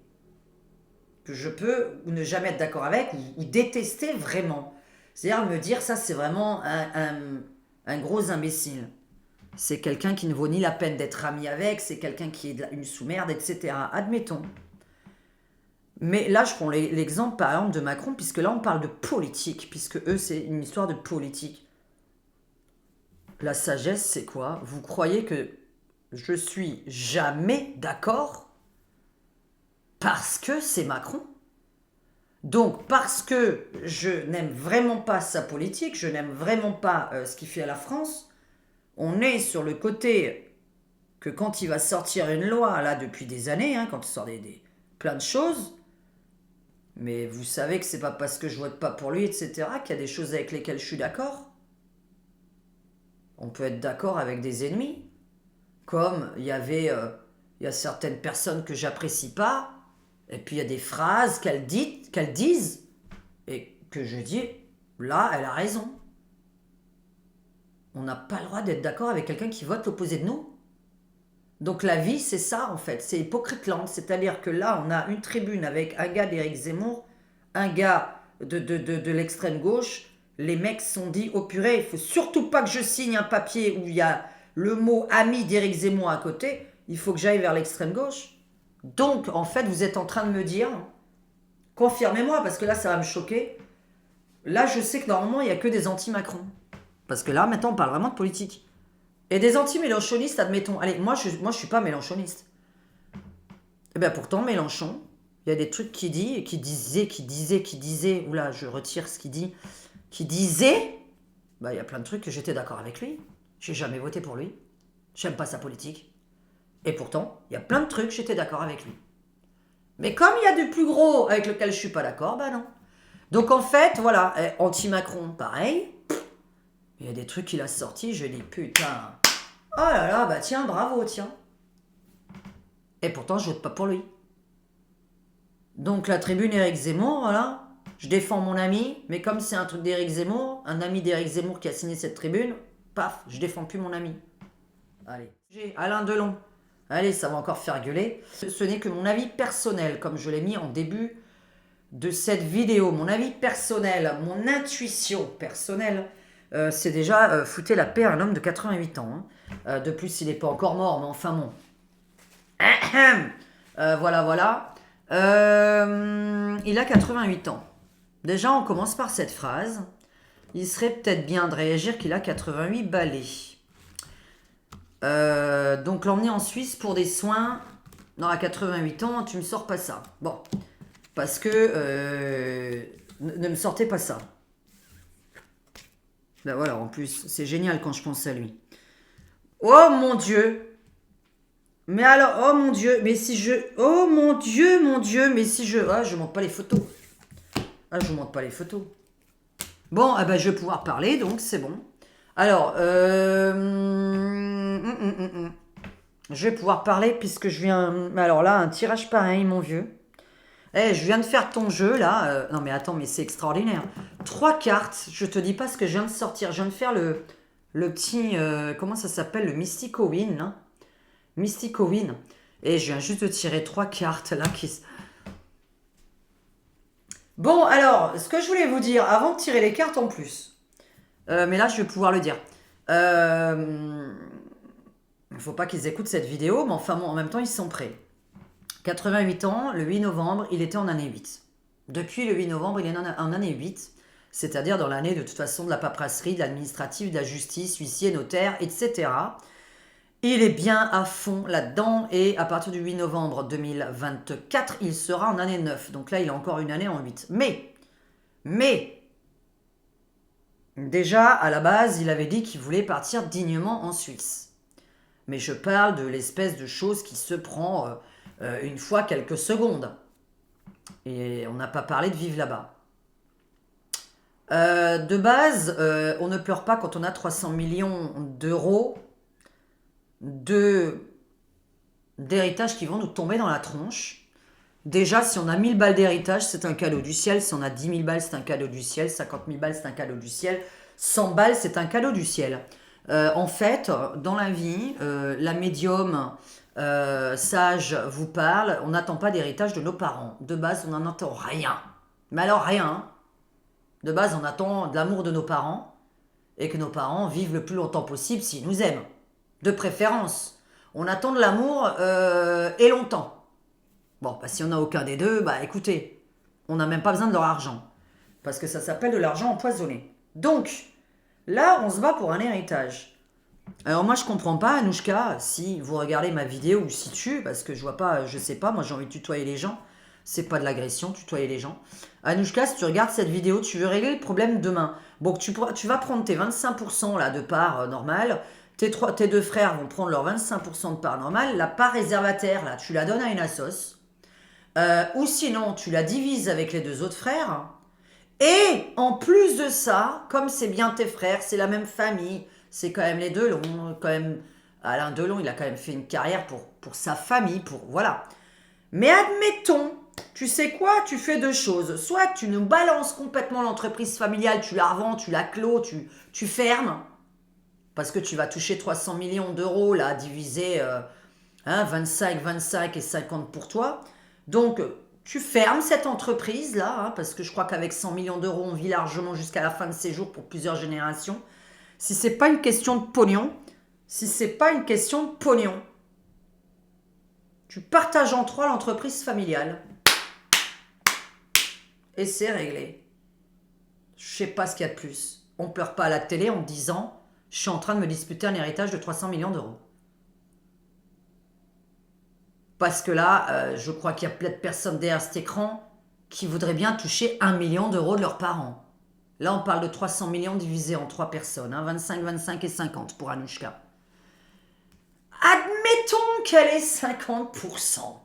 que je peux ou ne jamais être d'accord avec, ou détester vraiment. C'est-à-dire me dire ça c'est vraiment un gros imbécile. C'est quelqu'un qui ne vaut ni la peine d'être ami avec, c'est quelqu'un qui est une sous-merde, etc. Admettons. Mais là, je prends l'exemple, par exemple, de Macron, puisque là, on parle de politique, puisque eux, c'est une histoire de politique. La sagesse, c'est quoi? Vous croyez que je suis jamais d'accord parce que c'est Macron? Donc, parce que je n'aime vraiment pas sa politique, je n'aime vraiment pas ce qu'il fait à la France, on est sur le côté que quand il va sortir une loi, là, depuis des années, hein, quand il sort plein de choses, mais vous savez que c'est pas parce que je vote pas pour lui, etc., qu'il y a des choses avec lesquelles je suis d'accord. On peut être d'accord avec des ennemis. Comme il y a certaines personnes que j'apprécie pas, et puis il y a des phrases qu'elles disent, et que je dis, là, elle a raison. On n'a pas le droit d'être d'accord avec quelqu'un qui vote l'opposé de nous. Donc la vie, c'est ça en fait, c'est hypocrite-land. C'est-à-dire que là, on a une tribune avec un gars d'Éric Zemmour, un gars de l'extrême gauche. Les mecs se sont dit, oh purée, il faut surtout pas que je signe un papier où il y a le mot ami d'Éric Zemmour à côté. Il faut que j'aille vers l'extrême gauche. Donc, en fait, vous êtes en train de me dire, confirmez-moi, parce que là, ça va me choquer. Là, je sais que normalement, il n'y a que des anti-Macron. Parce que là, maintenant, on parle vraiment de politique. Et des anti-mélenchonistes, admettons. Allez, moi, je suis pas mélenchoniste. Et bien pourtant, Mélenchon, il y a des trucs qu'il dit, qui disait, oula, je retire ce qu'il dit, qui disait, bah, il y a plein de trucs que j'étais d'accord avec lui. J'ai jamais voté pour lui. J'aime pas sa politique. Et pourtant, il y a plein de trucs, j'étais d'accord avec lui. Mais comme il y a du plus gros avec lequel je suis pas d'accord, bah non. Donc en fait, voilà, anti-Macron, pareil. Il y a des trucs qu'il a sortis, je dis putain. Oh là là, bah tiens, bravo, tiens. Et pourtant, je vote pas pour lui. Donc la tribune Éric Zemmour, voilà. Je défends mon ami, mais comme c'est un truc d'Éric Zemmour, un ami d'Éric Zemmour qui a signé cette tribune, paf, je défends plus mon ami. Allez. J'ai Alain Delon. Allez, ça va encore faire gueuler. Ce n'est que mon avis personnel, comme je l'ai mis en début de cette vidéo. Mon avis personnel, mon intuition personnelle, c'est déjà fouter la paix à un homme de 88 ans. Hein. De plus, il n'est pas encore mort, mais enfin bon. Voilà. Il a 88 ans. Déjà, on commence par cette phrase. Il serait peut-être bien de réagir qu'il a 88 balais. Donc l'emmener en Suisse pour des soins. Non, à 88 ans, tu me sors pas ça. Bon, parce que ne me sortez pas ça. Ben voilà, en plus, c'est génial quand je pense à lui. Oh mon Dieu! Mais alors, oh mon Dieu, mais si je... Oh mon Dieu, mais si je... Ah, je montre pas les photos. Ah, je vous montre pas les photos. Bon, ah ben, je vais pouvoir parler, donc c'est bon. Alors, je vais pouvoir parler puisque je viens... Alors là, un tirage pareil, mon vieux. Je viens de faire ton jeu, là. Non, mais attends, mais c'est extraordinaire. 3 cartes, je te dis pas ce que je viens de sortir. Je viens de faire le petit... comment ça s'appelle? Le Mystico Win, là. Mystico Win. Et je viens juste de tirer 3 cartes, là, qui... Bon, alors, ce que je voulais vous dire, avant de tirer les cartes en plus, mais là, je vais pouvoir le dire. Il ne faut pas qu'ils écoutent cette vidéo, mais enfin, bon, en même temps, ils sont prêts. 88 ans, le 8 novembre, il était en année 8. Depuis le 8 novembre, il est en année 8, c'est-à-dire dans l'année, de toute façon, de la paperasserie, de l'administratif, de la justice, huissier, notaire, etc. Il est bien à fond là-dedans et à partir du 8 novembre 2024, il sera en année 9. Donc là, il a encore une année en 8. Mais, déjà, à la base, il avait dit qu'il voulait partir dignement en Suisse. Mais je parle de l'espèce de chose qui se prend une fois quelques secondes. Et on n'a pas parlé de vivre là-bas. De base, on ne pleure pas quand on a 300 millions d'euros de d'héritage qui vont nous tomber dans la tronche. Déjà, si on a 1000 balles d'héritage, c'est un cadeau du ciel. Si on a 10 000 balles, c'est un cadeau du ciel. 50 000 balles, c'est un cadeau du ciel. 100 balles, c'est un cadeau du ciel. En fait, dans la vie, la médium sage vous parle, on n'attend pas d'héritage de nos parents. De base, on n'en attend rien. Mais alors rien. Hein. De base, on attend de l'amour de nos parents et que nos parents vivent le plus longtemps possible s'ils nous aiment. De préférence. On attend de l'amour et longtemps. Bon, bah, si on n'a aucun des deux, bah écoutez, on n'a même pas besoin de leur argent. Parce que ça s'appelle de l'argent empoisonné. Donc, là, on se bat pour un héritage. Alors moi, je comprends pas, Anouchka, si vous regardez ma vidéo ou si parce que je vois pas, je sais pas, moi j'ai envie de tutoyer les gens. C'est pas de l'agression, tutoyer les gens. Anouchka, si tu regardes cette vidéo, tu veux régler le problème demain. Bon, tu vas prendre tes 25% là, de part normale. Tes deux frères vont prendre leurs 25% de part normale. La part réservataire, là, tu la donnes à une assoce. Ou sinon, tu la divises avec les deux autres frères. Et en plus de ça, comme c'est bien tes frères, c'est la même famille, c'est quand même les Delon, quand même Alain Delon, il a quand même fait une carrière pour sa famille, pour voilà. Mais admettons, tu sais quoi, tu fais deux choses. Soit tu nous balances complètement l'entreprise familiale, tu la revends, tu la clos, tu fermes, parce que tu vas toucher 300 millions d'euros, là, divisé 25, 25 et 50 pour toi. Donc, tu fermes cette entreprise-là, hein, parce que je crois qu'avec 100 millions d'euros, on vit largement jusqu'à la fin de ses jours pour plusieurs générations. Si c'est pas une question de pognon, tu partages en trois l'entreprise familiale. Et c'est réglé. Je sais pas ce qu'il y a de plus. On pleure pas à la télé en disant « Je suis en train de me disputer un héritage de 300 millions d'euros ». Parce que là, je crois qu'il y a plein de personnes derrière cet écran qui voudraient bien toucher 1 million d'euros de leurs parents. Là, on parle de 300 millions divisé en 3 personnes, hein, 25, 25 et 50 pour Anouchka. Admettons qu'elle ait 50%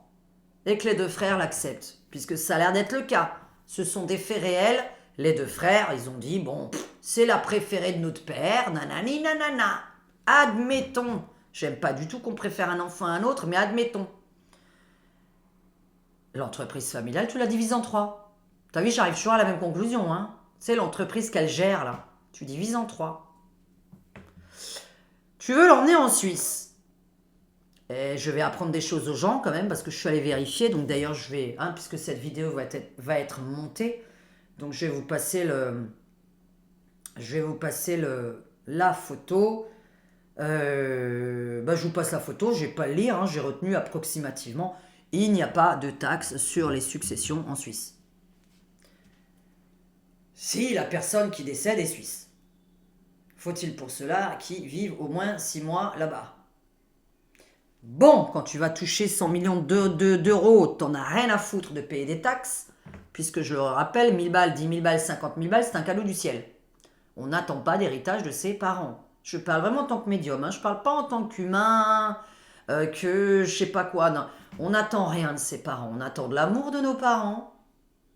et que les deux frères l'acceptent, puisque ça a l'air d'être le cas. Ce sont des faits réels. Les deux frères, ils ont dit, bon, c'est la préférée de notre père, nanani nanana. Admettons. J'aime pas du tout qu'on préfère un enfant à un autre, mais admettons. L'entreprise familiale, tu la divises en trois. T'as vu, j'arrive toujours à la même conclusion. Hein. C'est l'entreprise qu'elle gère, là. Tu divises en trois. Tu veux l'emmener en Suisse. Et je vais apprendre des choses aux gens quand même, parce que je suis allé vérifier. Donc d'ailleurs, je vais, puisque cette vidéo va être montée, donc je vais vous passer la photo. Je vous passe la photo, je vais pas le lire, hein, j'ai retenu approximativement. Il n'y a pas de taxe sur les successions en Suisse. Si la personne qui décède est suisse. Faut-il pour cela qu'ils vivent au moins 6 mois là-bas. Bon, quand tu vas toucher 100 millions d'euros, t'en as rien à foutre de payer des taxes, puisque je le rappelle, 1000 balles, 10 000 balles, 50 000 balles, c'est un cadeau du ciel. On n'attend pas d'héritage de ses parents. Je parle vraiment en tant que médium, hein. Je parle pas en tant qu'humain, que je sais pas quoi. Non. On n'attend rien de ses parents. On attend de l'amour de nos parents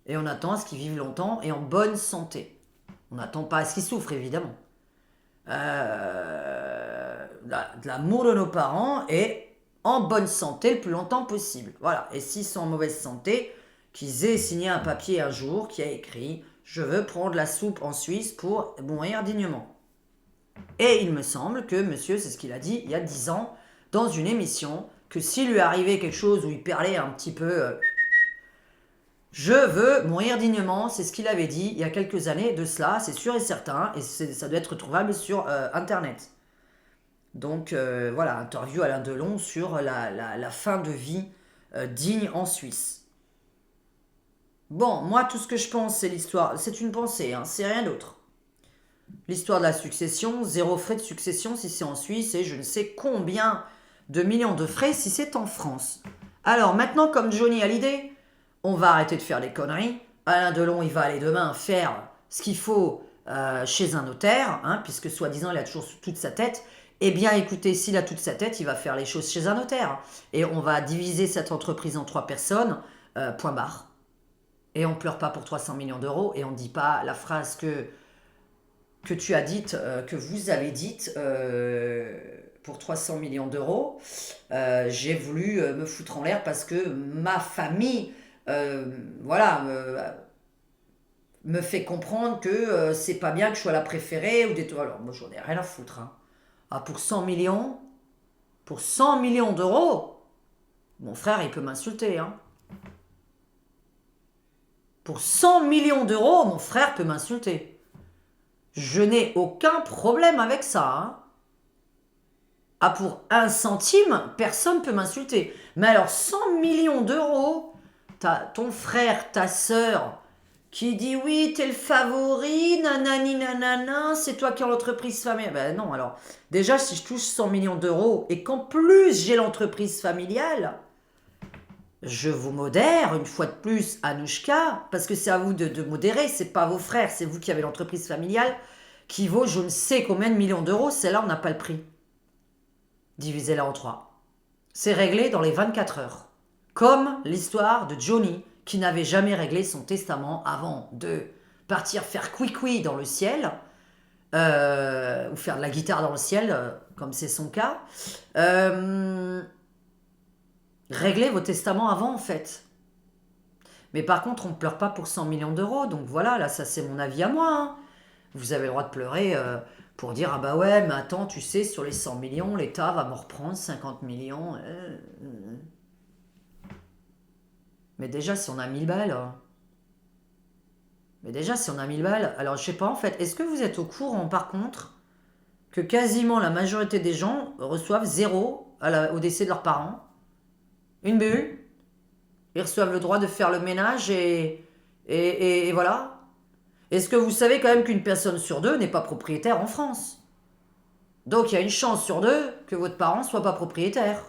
et on attend à ce qu'ils vivent longtemps et en bonne santé. On n'attend pas à ce qu'ils souffrent, évidemment. De l'amour de nos parents et en bonne santé le plus longtemps possible. Voilà. Et s'ils sont en mauvaise santé, qu'ils aient signé un papier un jour qui a écrit « Je veux prendre la soupe en Suisse pour mourir dignement ». Et il me semble que monsieur, c'est ce qu'il a dit il y a 10 ans, dans une émission, que s'il lui arrivait quelque chose où il parlait un petit peu je veux mourir dignement, c'est ce qu'il avait dit il y a quelques années de cela, c'est sûr et certain, et ça doit être retrouvable sur Internet. Donc voilà, interview Alain Delon sur la fin de vie digne en Suisse. Bon, moi tout ce que je pense, c'est l'histoire, c'est une pensée, hein, c'est rien d'autre. L'histoire de la succession, zéro frais de succession si c'est en Suisse et je ne sais combien de millions de frais si c'est en France. Alors maintenant, comme Johnny Hallyday, on va arrêter de faire des conneries. Alain Delon, il va aller demain faire ce qu'il faut chez un notaire, hein, puisque soi-disant il a toujours toute sa tête. Eh bien écoutez, s'il a toute sa tête, il va faire les choses chez un notaire. Et on va diviser cette entreprise en 3 personnes, point barre. Et on pleure pas pour 300 millions d'euros et on ne dit pas la phrase que tu as dite, que vous avez dite pour 300 millions d'euros, j'ai voulu me foutre en l'air parce que ma famille, voilà, me fait comprendre que c'est pas bien que je sois la préférée ou des... Alors, moi, j'en ai rien à foutre. Hein. Ah, pour 100 millions d'euros, mon frère, il peut m'insulter. Hein. Pour 100 millions d'euros, mon frère peut m'insulter. Je n'ai aucun problème avec ça. Hein. Ah, pour 1 centime, personne ne peut m'insulter. Mais alors, 100 millions d'euros, t'as ton frère, ta sœur, qui dit oui, t'es le favori, nanani nanana, c'est toi qui as l'entreprise familiale. Ben non, alors, déjà, si je touche 100 millions d'euros et qu'en plus j'ai l'entreprise familiale, je vous modère, une fois de plus, Anouchka, parce que c'est à vous de modérer, c'est pas vos frères, c'est vous qui avez l'entreprise familiale, qui vaut je ne sais combien de millions d'euros, celle-là, on n'a pas le prix. Divisez-la en 3. C'est réglé dans les 24 heures. Comme l'histoire de Johnny, qui n'avait jamais réglé son testament avant de partir faire couicoui dans le ciel, ou faire de la guitare dans le ciel, comme c'est son cas. Réglez vos testaments avant, en fait. Mais par contre, on ne pleure pas pour 100 millions d'euros. Donc voilà, là, ça c'est mon avis à moi. Hein. Vous avez le droit de pleurer pour dire, ah bah ouais, mais attends, tu sais, sur les 100 millions, l'État va me reprendre 50 millions. Mais déjà, si on a 1000 balles... Mais déjà, si on a 1000 balles... Alors, je sais pas, en fait, est-ce que vous êtes au courant, par contre, que quasiment la majorité des gens reçoivent zéro au décès de leurs parents? Une bulle. Ils reçoivent le droit de faire le ménage et voilà. Est-ce que vous savez quand même qu'une personne sur deux n'est pas propriétaire en France? Donc il y a une chance sur deux que votre parent soit pas propriétaire.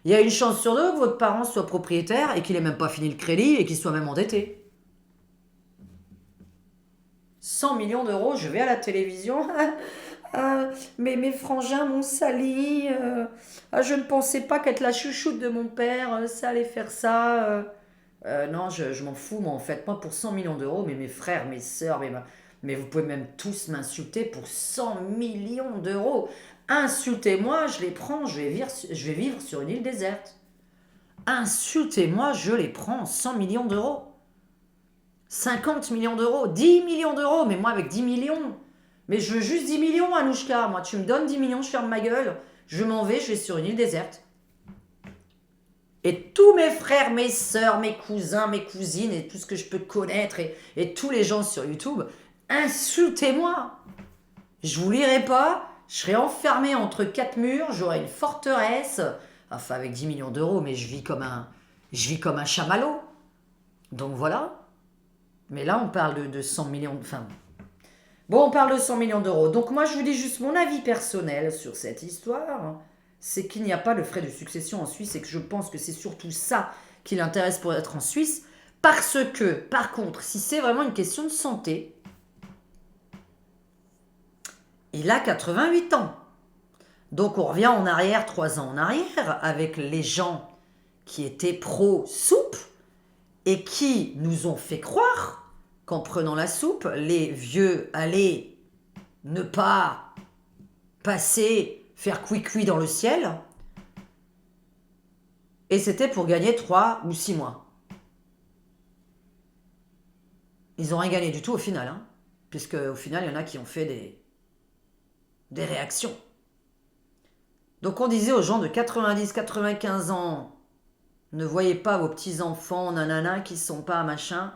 Il y a une chance sur deux que votre parent soit propriétaire et qu'il ait même pas fini le crédit et qu'il soit même endetté. 100 millions d'euros, je vais à la télévision. Mais mes frangins m'ont sali. Je ne pensais pas qu'être la chouchoute de mon père, ça allait faire ça. Non, je m'en fous, moi, en fait. Moi, pour 100 millions d'euros, mais mes frères, mes sœurs, mais vous pouvez même tous m'insulter pour 100 millions d'euros. Insultez-moi, je les prends, je vais vivre sur une île déserte. Insultez-moi, je les prends, 100 millions d'euros. 50 millions d'euros, 10 millions d'euros, mais moi avec 10 millions. Mais je veux juste 10 millions, Anouchka. Moi, tu me donnes 10 millions, je ferme ma gueule. Je m'en vais, je vais sur une île déserte. Et tous mes frères, mes sœurs, mes cousins, mes cousines, et tout ce que je peux connaître, et tous les gens sur YouTube, insultez-moi. Je vous lirai pas, je serai enfermé entre 4 murs, j'aurai une forteresse, enfin avec 10 millions d'euros, mais je vis comme un chamallow. Donc voilà. Mais là, on parle de 100 millions, enfin... Bon, on parle de 100 millions d'euros. Donc moi, je vous dis juste mon avis personnel sur cette histoire. C'est qu'il n'y a pas de frais de succession en Suisse et que je pense que c'est surtout ça qui l'intéresse pour être en Suisse. Parce que, par contre, si c'est vraiment une question de santé, il a 88 ans. Donc on revient en arrière, 3 ans en arrière, avec les gens qui étaient pro-soupe et qui nous ont fait croire qu'en prenant la soupe, les vieux allaient ne pas passer, faire cuit-cuit dans le ciel. Et c'était pour gagner 3 ou 6 mois. Ils n'ont rien gagné du tout au final. Hein, puisque au final, il y en a qui ont fait des réactions. Donc on disait aux gens de 90-95 ans, ne voyez pas vos petits-enfants, nanana, qui ne sont pas machin,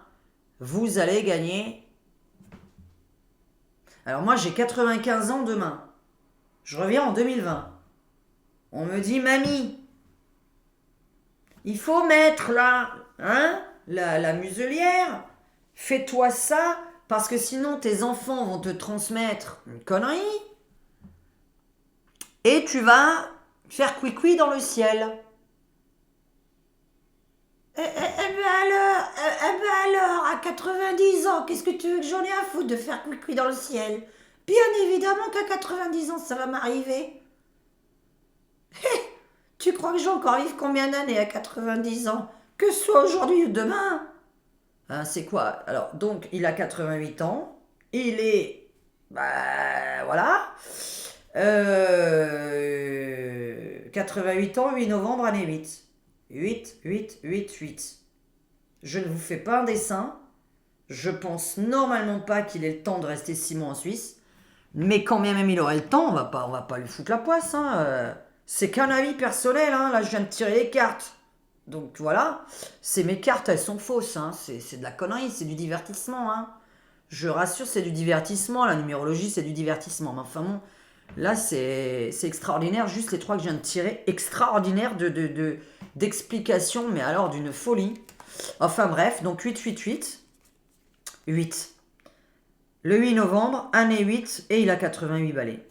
vous allez gagner. Alors moi j'ai 95 ans demain. Je reviens en 2020. On me dit, mamie, il faut mettre là, hein, la muselière. Fais-toi ça, parce que sinon tes enfants vont te transmettre une connerie. Et tu vas faire couicoui dans le ciel. Eh ben alors, à 90 ans, qu'est-ce que tu veux que j'en ai à foutre de faire couicoui dans le ciel? Bien évidemment qu'à 90 ans, ça va m'arriver. Tu crois que je vais encore vivre combien d'années à 90 ans? Que ce soit aujourd'hui ou demain? Hein, c'est quoi? Alors, donc, il a 88 ans. Il est... Bah, voilà. 88 ans, 8 novembre, année 8. 8, 8, 8, 8. Je ne vous fais pas un dessin. Je pense normalement pas qu'il ait le temps de rester 6 mois en Suisse. Mais quand même il aurait le temps, on va pas lui foutre la poisse. Hein. C'est qu'un avis personnel. Hein. Là, je viens de tirer les cartes. Donc voilà, c'est mes cartes, elles sont fausses. Hein. C'est de la connerie, c'est du divertissement. Hein. Je rassure, c'est du divertissement. La numérologie, c'est du divertissement. Mais enfin bon, là, c'est extraordinaire. Juste les trois que je viens de tirer, extraordinaire d'explications, mais alors d'une folie. Enfin bref, donc 888. 8. Le 8 novembre, année 8, et il a 88 balais.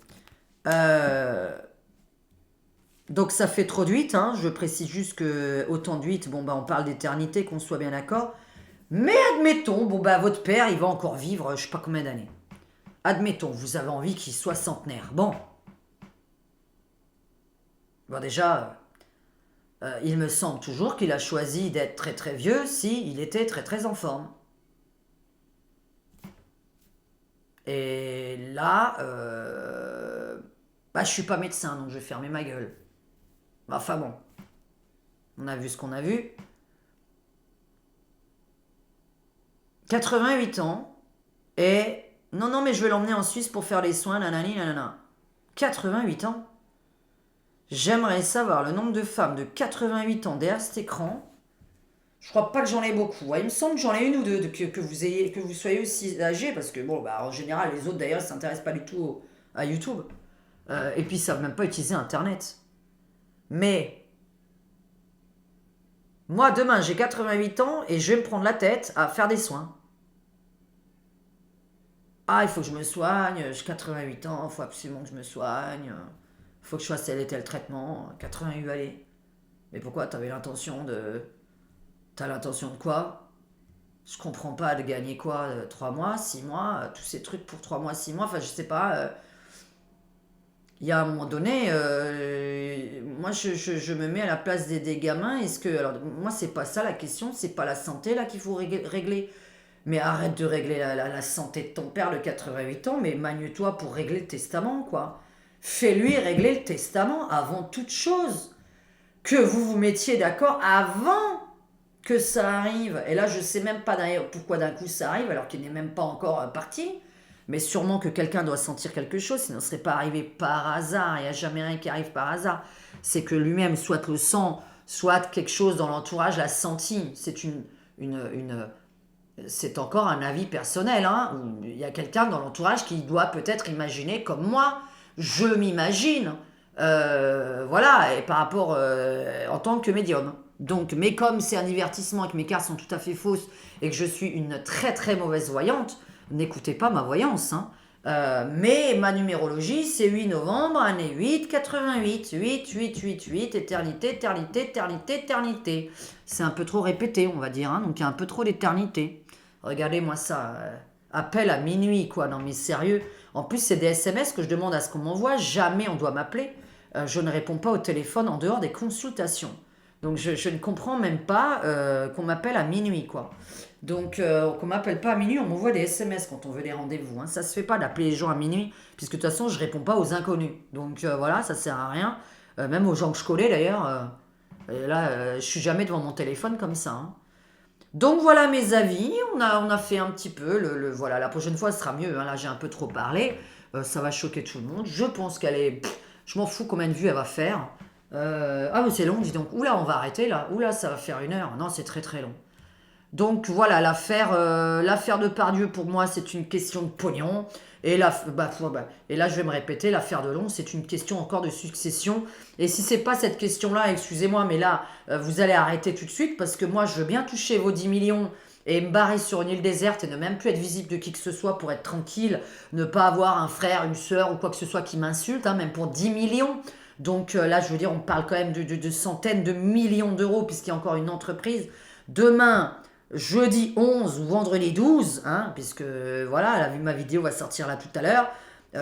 Donc ça fait trop de 8, hein. Je précise juste que autant de 8, bon bah on parle d'éternité, qu'on soit bien d'accord. Mais admettons, bon bah votre père, il va encore vivre je sais pas combien d'années. Admettons, vous avez envie qu'il soit centenaire. Bon. Bon déjà, il me semble toujours qu'il a choisi d'être très très vieux si il était très très en forme. Et là, bah je suis pas médecin, donc je vais fermer ma gueule. Enfin bon, on a vu ce qu'on a vu. 88 ans, et non, non, mais je vais l'emmener en Suisse pour faire les soins, nanani, nanana. 88 ans. J'aimerais savoir le nombre de femmes de 88 ans derrière cet écran. Je crois pas que j'en ai beaucoup. Il me semble que j'en ai une ou deux que vous soyez aussi âgés, parce que bon, bah en général, les autres d'ailleurs, ne s'intéressent pas du tout à YouTube. Et puis ils savent même pas utiliser Internet. Mais moi, demain, j'ai 88 ans et je vais me prendre la tête à faire des soins. Ah, il faut que je me soigne, j'ai 88 ans, il faut absolument que je me soigne. Il faut que je fasse tel et tel traitement. 88, allez. Mais pourquoi T'as l'intention de quoi? Je comprends pas, de gagner quoi? 3 mois, 6 mois, tous ces trucs pour 3 mois, 6 mois, enfin je sais pas. Il y a un moment donné, moi je me mets à la place des gamins. Est-ce que. Alors moi c'est pas ça la question, c'est pas la santé là qu'il faut régler. Mais arrête de régler la santé de ton père de 88 ans, mais magne-toi pour régler le testament, quoi. Fais-lui régler le testament avant toute chose. Que vous vous mettiez d'accord avant que ça arrive. Et là, je sais même pas d'ailleurs pourquoi d'un coup ça arrive, alors qu'il n'est même pas encore parti. Mais sûrement que quelqu'un doit sentir quelque chose, sinon ce serait pas arrivé par hasard. Il n'y a jamais rien qui arrive par hasard. C'est que lui-même, soit le sent, soit quelque chose dans l'entourage l'a senti. Une c'est encore un avis personnel. Hein. Il y a quelqu'un dans l'entourage qui doit peut-être imaginer comme moi. Je m'imagine. Voilà, et par rapport en tant que médium. Donc, mais comme c'est un divertissement et que mes cartes sont tout à fait fausses et que je suis une très très mauvaise voyante, n'écoutez pas ma voyance. Hein. Mais ma numérologie, c'est 8 novembre, année 8, 88, 8, 8, 8, 8, éternité, éternité, éternité, éternité. C'est un peu trop répété, on va dire, hein, donc il y a un peu trop d'éternité. Regardez-moi ça. Appel à minuit, quoi. Non, mais sérieux. En plus, c'est des SMS que je demande à ce qu'on m'envoie. Jamais on doit m'appeler. Je ne réponds pas au téléphone en dehors des consultations. Donc, je ne comprends même pas qu'on m'appelle à minuit, quoi. Donc, qu'on m'appelle pas à minuit, on m'envoie des SMS quand on veut des rendez-vous. Hein. Ça se fait pas d'appeler les gens à minuit, puisque de toute façon, je réponds pas aux inconnus. Donc, voilà, ça sert à rien. Même aux gens que je connais, d'ailleurs. Là, je suis jamais devant mon téléphone comme ça. Hein. Donc voilà mes avis, on a fait un petit peu, voilà, la prochaine fois ce sera mieux, hein. Là j'ai un peu trop parlé, ça va choquer tout le monde, je pense qu'elle est, je m'en fous combien de vues elle va faire. Ah mais c'est long, dis donc, oula on va arrêter là, oula ça va faire 1 heure, non c'est très très long. Donc voilà, l'affaire de Pardieu pour moi c'est une question de pognon. Et là je vais me répéter, l'affaire de Long c'est une question encore de succession. Et si c'est pas cette question-là, excusez-moi, mais là vous allez arrêter tout de suite parce que moi je veux bien toucher vos 10 millions et me barrer sur une île déserte et ne même plus être visible de qui que ce soit pour être tranquille, ne pas avoir un frère, une soeur ou quoi que ce soit qui m'insulte, hein, même pour 10 millions. Donc là je veux dire on parle quand même de centaines de millions d'euros puisqu'il y a encore une entreprise. Demain, jeudi 11 ou vendredi 12, hein, puisque voilà, elle a vu ma vidéo, va sortir là tout à l'heure.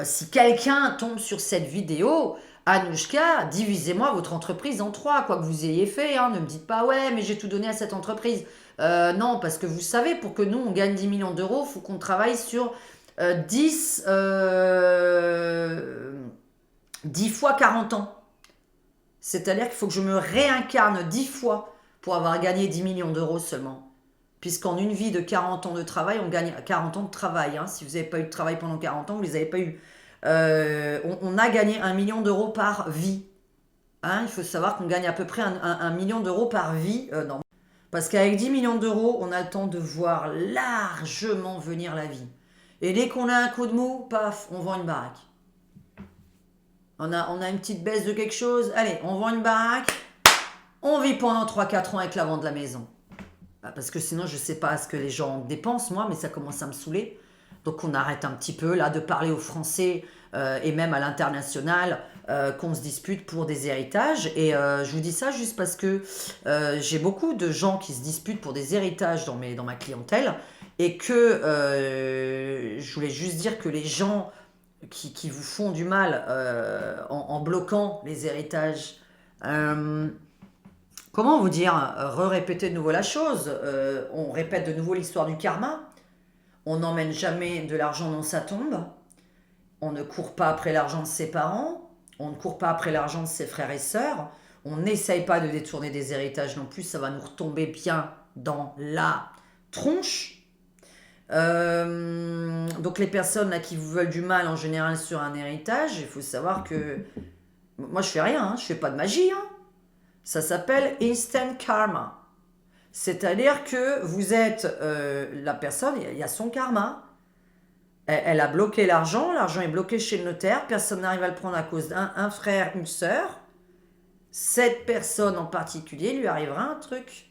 Si quelqu'un tombe sur cette vidéo, Anouchka, divisez-moi votre entreprise en 3, quoi que vous ayez fait. Hein, ne me dites pas, ouais, mais j'ai tout donné à cette entreprise. Non, parce que vous savez, pour que nous, on gagne 10 millions d'euros, il faut qu'on travaille sur 10, 10 fois 40 ans. C'est-à-dire qu'il faut que je me réincarne 10 fois pour avoir gagné 10 millions d'euros seulement. Puisqu'en une vie de 40 ans de travail, on gagne 40 ans de travail. Hein. Si vous n'avez pas eu de travail pendant 40 ans, vous ne les avez pas eu. On a gagné 1 million d'euros par vie. Hein, il faut savoir qu'on gagne à peu près 1 million d'euros par vie. Non. Parce qu'avec 10 millions d'euros, on a le temps de voir largement venir la vie. Et dès qu'on a un coup de mou, paf, on vend une baraque. On a une petite baisse de quelque chose. Allez, on vend une baraque. On vit pendant 3-4 ans avec la vente de la maison. Parce que sinon, je ne sais pas ce que les gens dépensent, moi, mais ça commence à me saouler. Donc, on arrête un petit peu, là, de parler aux Français et même à l'international qu'on se dispute pour des héritages. Et je vous dis ça juste parce que j'ai beaucoup de gens qui se disputent pour des héritages dans ma clientèle et que je voulais juste dire que les gens qui vous font du mal en bloquant les héritages... Comment vous dire, répéter de nouveau la chose, on répète de nouveau l'histoire du karma, on n'emmène jamais de l'argent dans sa tombe, on ne court pas après l'argent de ses parents, on ne court pas après l'argent de ses frères et sœurs, on n'essaye pas de détourner des héritages non plus, ça va nous retomber bien dans la tronche. Donc les personnes là, qui vous veulent du mal en général sur un héritage, il faut savoir que moi je fais rien, hein, je fais pas de magie, hein. Ça s'appelle instant karma. C'est-à-dire que vous êtes la personne, il y a son karma. Elle a bloqué l'argent est bloqué chez le notaire, personne n'arrive à le prendre à cause d'un frère, une sœur. Cette personne en particulier lui arrivera un truc.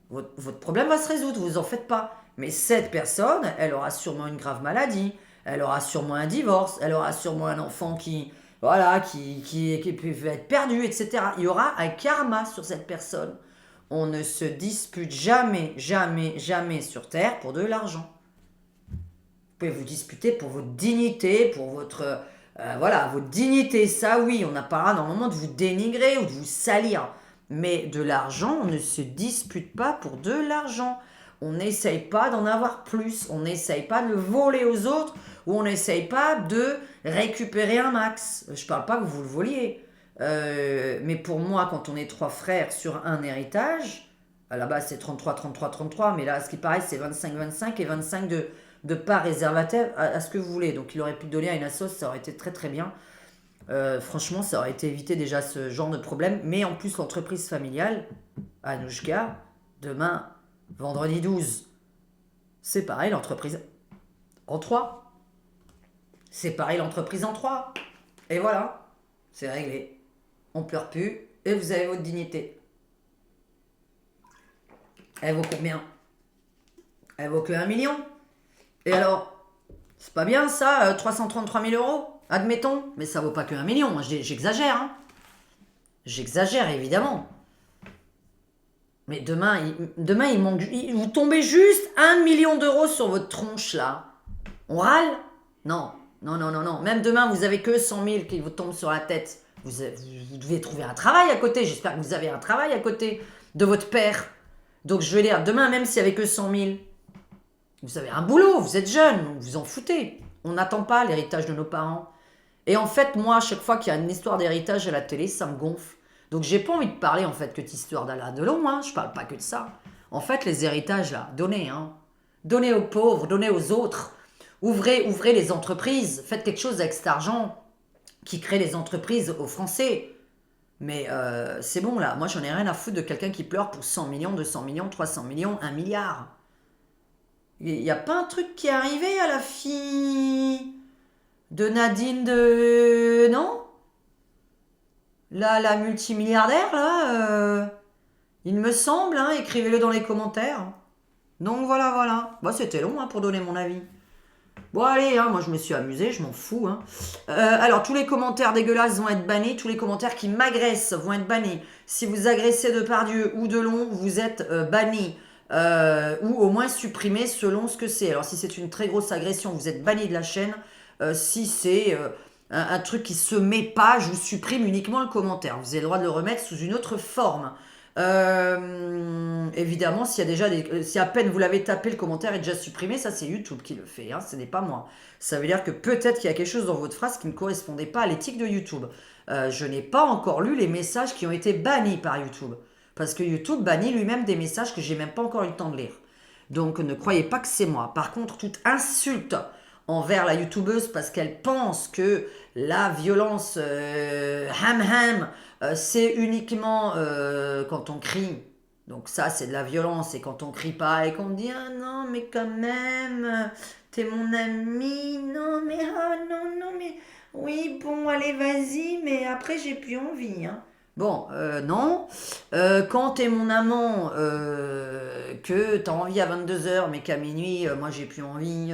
Votre problème va se résoudre, vous en faites pas. Mais cette personne, elle aura sûrement une grave maladie, elle aura sûrement un divorce, elle aura sûrement un enfant qui peut être perdu, etc. Il y aura un karma sur cette personne. On ne se dispute jamais, jamais, jamais sur Terre pour de l'argent. Vous pouvez vous disputer pour votre dignité, pour votre dignité. Ça, oui, on n'a pas normalement de vous dénigrer ou de vous salir. Mais de l'argent, on ne se dispute pas pour de l'argent. On n'essaye pas d'en avoir plus. On n'essaye pas de le voler aux autres ou on n'essaye pas de récupérer un max. Je ne parle pas que vous le voliez. Mais pour moi, quand on est 3 frères sur un héritage, à la base c'est 33, 33, 33, mais là, ce qui paraît, c'est 25, 25 et 25 de parts réservataires à ce que vous voulez. Donc il aurait pu donner à une assoce, ça aurait été très très bien. Franchement, ça aurait été évité déjà ce genre de problème. Mais en plus, l'entreprise familiale, Anouchka, demain, vendredi 12, c'est pareil, l'entreprise en 3. C'est pareil, l'entreprise en 3. Et voilà, c'est réglé. On pleure plus et vous avez votre dignité. Elle vaut combien? Elle vaut que 1 million. Et alors, c'est pas bien ça, 333 000 euros, admettons. Mais ça vaut pas que 1 million, j'exagère. Hein. J'exagère, évidemment. Mais demain, vous tombez juste 1 million d'euros sur votre tronche, là. On râle? Non. Non, non, non, non. Même demain, vous avez que 100 000 qui vous tombent sur la tête. Vous devez trouver un travail à côté. J'espère que vous avez un travail à côté de votre père. Donc, je veux dire, demain, même s'il n'y avait que 100 000, vous avez un boulot, vous êtes jeune, vous vous en foutez. On n'attend pas l'héritage de nos parents. Et en fait, moi, à chaque fois qu'il y a une histoire d'héritage à la télé, ça me gonfle. Donc, j'ai pas envie de parler, en fait, que d'histoire d'Alain Delon, hein. Je parle pas que de ça. En fait, les héritages, là, donnez, hein. Donnez aux pauvres, donnez aux autres. Ouvrez les entreprises. Faites quelque chose avec cet argent qui crée les entreprises aux Français. Mais c'est bon, là. Moi, j'en ai rien à foutre de quelqu'un qui pleure pour 100 millions, 200 millions, 300 millions, 1 milliard. Il n'y a pas un truc qui est arrivé à la fille de Nadine de... Non? Là, la multimilliardaire, là, il me semble, hein, écrivez-le dans les commentaires. Donc voilà, voilà. Bon, c'était long hein, pour donner mon avis. Bon, allez, hein, moi je me suis amusée, je m'en fous. Hein. Alors, tous les commentaires dégueulasses vont être bannis, tous les commentaires qui m'agressent vont être bannis. Si vous agressez Depardieu ou Delon, vous êtes banni. Ou au moins supprimé selon ce que c'est. Alors, si c'est une très grosse agression, vous êtes banni de la chaîne. Si c'est un truc qui se met pas, je vous supprime uniquement le commentaire. Vous avez le droit de le remettre sous une autre forme. Évidemment, s'il y a déjà si à peine vous l'avez tapé, le commentaire est déjà supprimé, ça c'est YouTube qui le fait, hein, ce n'est pas moi. Ça veut dire que peut-être qu'il y a quelque chose dans votre phrase qui ne correspondait pas à l'éthique de YouTube. Je n'ai pas encore lu les messages qui ont été bannis par YouTube. Parce que YouTube bannit lui-même des messages que j'ai même pas encore eu le temps de lire. Donc ne croyez pas que c'est moi. Par contre, toute insulte envers la youtubeuse parce qu'elle pense que la violence ham ham, c'est uniquement quand on crie. Donc ça, c'est de la violence. Et quand on crie pas et qu'on dit ah non mais quand même, t'es mon ami, non mais ah non non mais oui bon allez vas-y mais après j'ai plus envie hein. Bon, non. Quand t'es mon amant, que t'as envie à 22 h mais qu'à minuit, moi j'ai plus envie,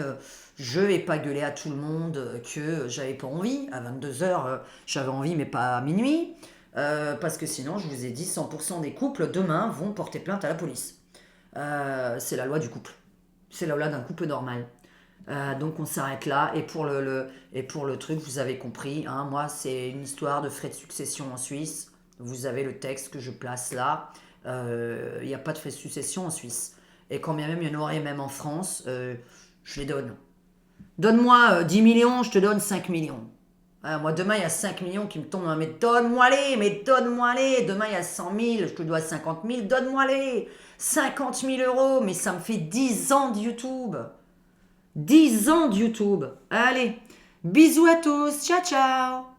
je vais pas gueuler à tout le monde que j'avais pas envie. À 22 h, j'avais envie, mais pas à minuit. Parce que sinon, je vous ai dit, 100% des couples demain vont porter plainte à la police. C'est la loi du couple. C'est la loi d'un couple normal. Donc on s'arrête là. Et pour le truc, vous avez compris, hein, moi c'est une histoire de frais de succession en Suisse. Vous avez le texte que je place là. Il n'y a pas de frais de succession en Suisse. Et quand bien même il y en aurait même en France, je les donne. Donne-moi 10 millions, je te donne 5 millions. Moi, demain, il y a 5 millions qui me tombent dans la main. Mais donne-moi les. Demain, il y a 100 000, je te dois 50 000, donne-moi les. 50 000 euros, mais ça me fait 10 ans de YouTube. 10 ans de YouTube. Allez, bisous à tous, ciao ciao.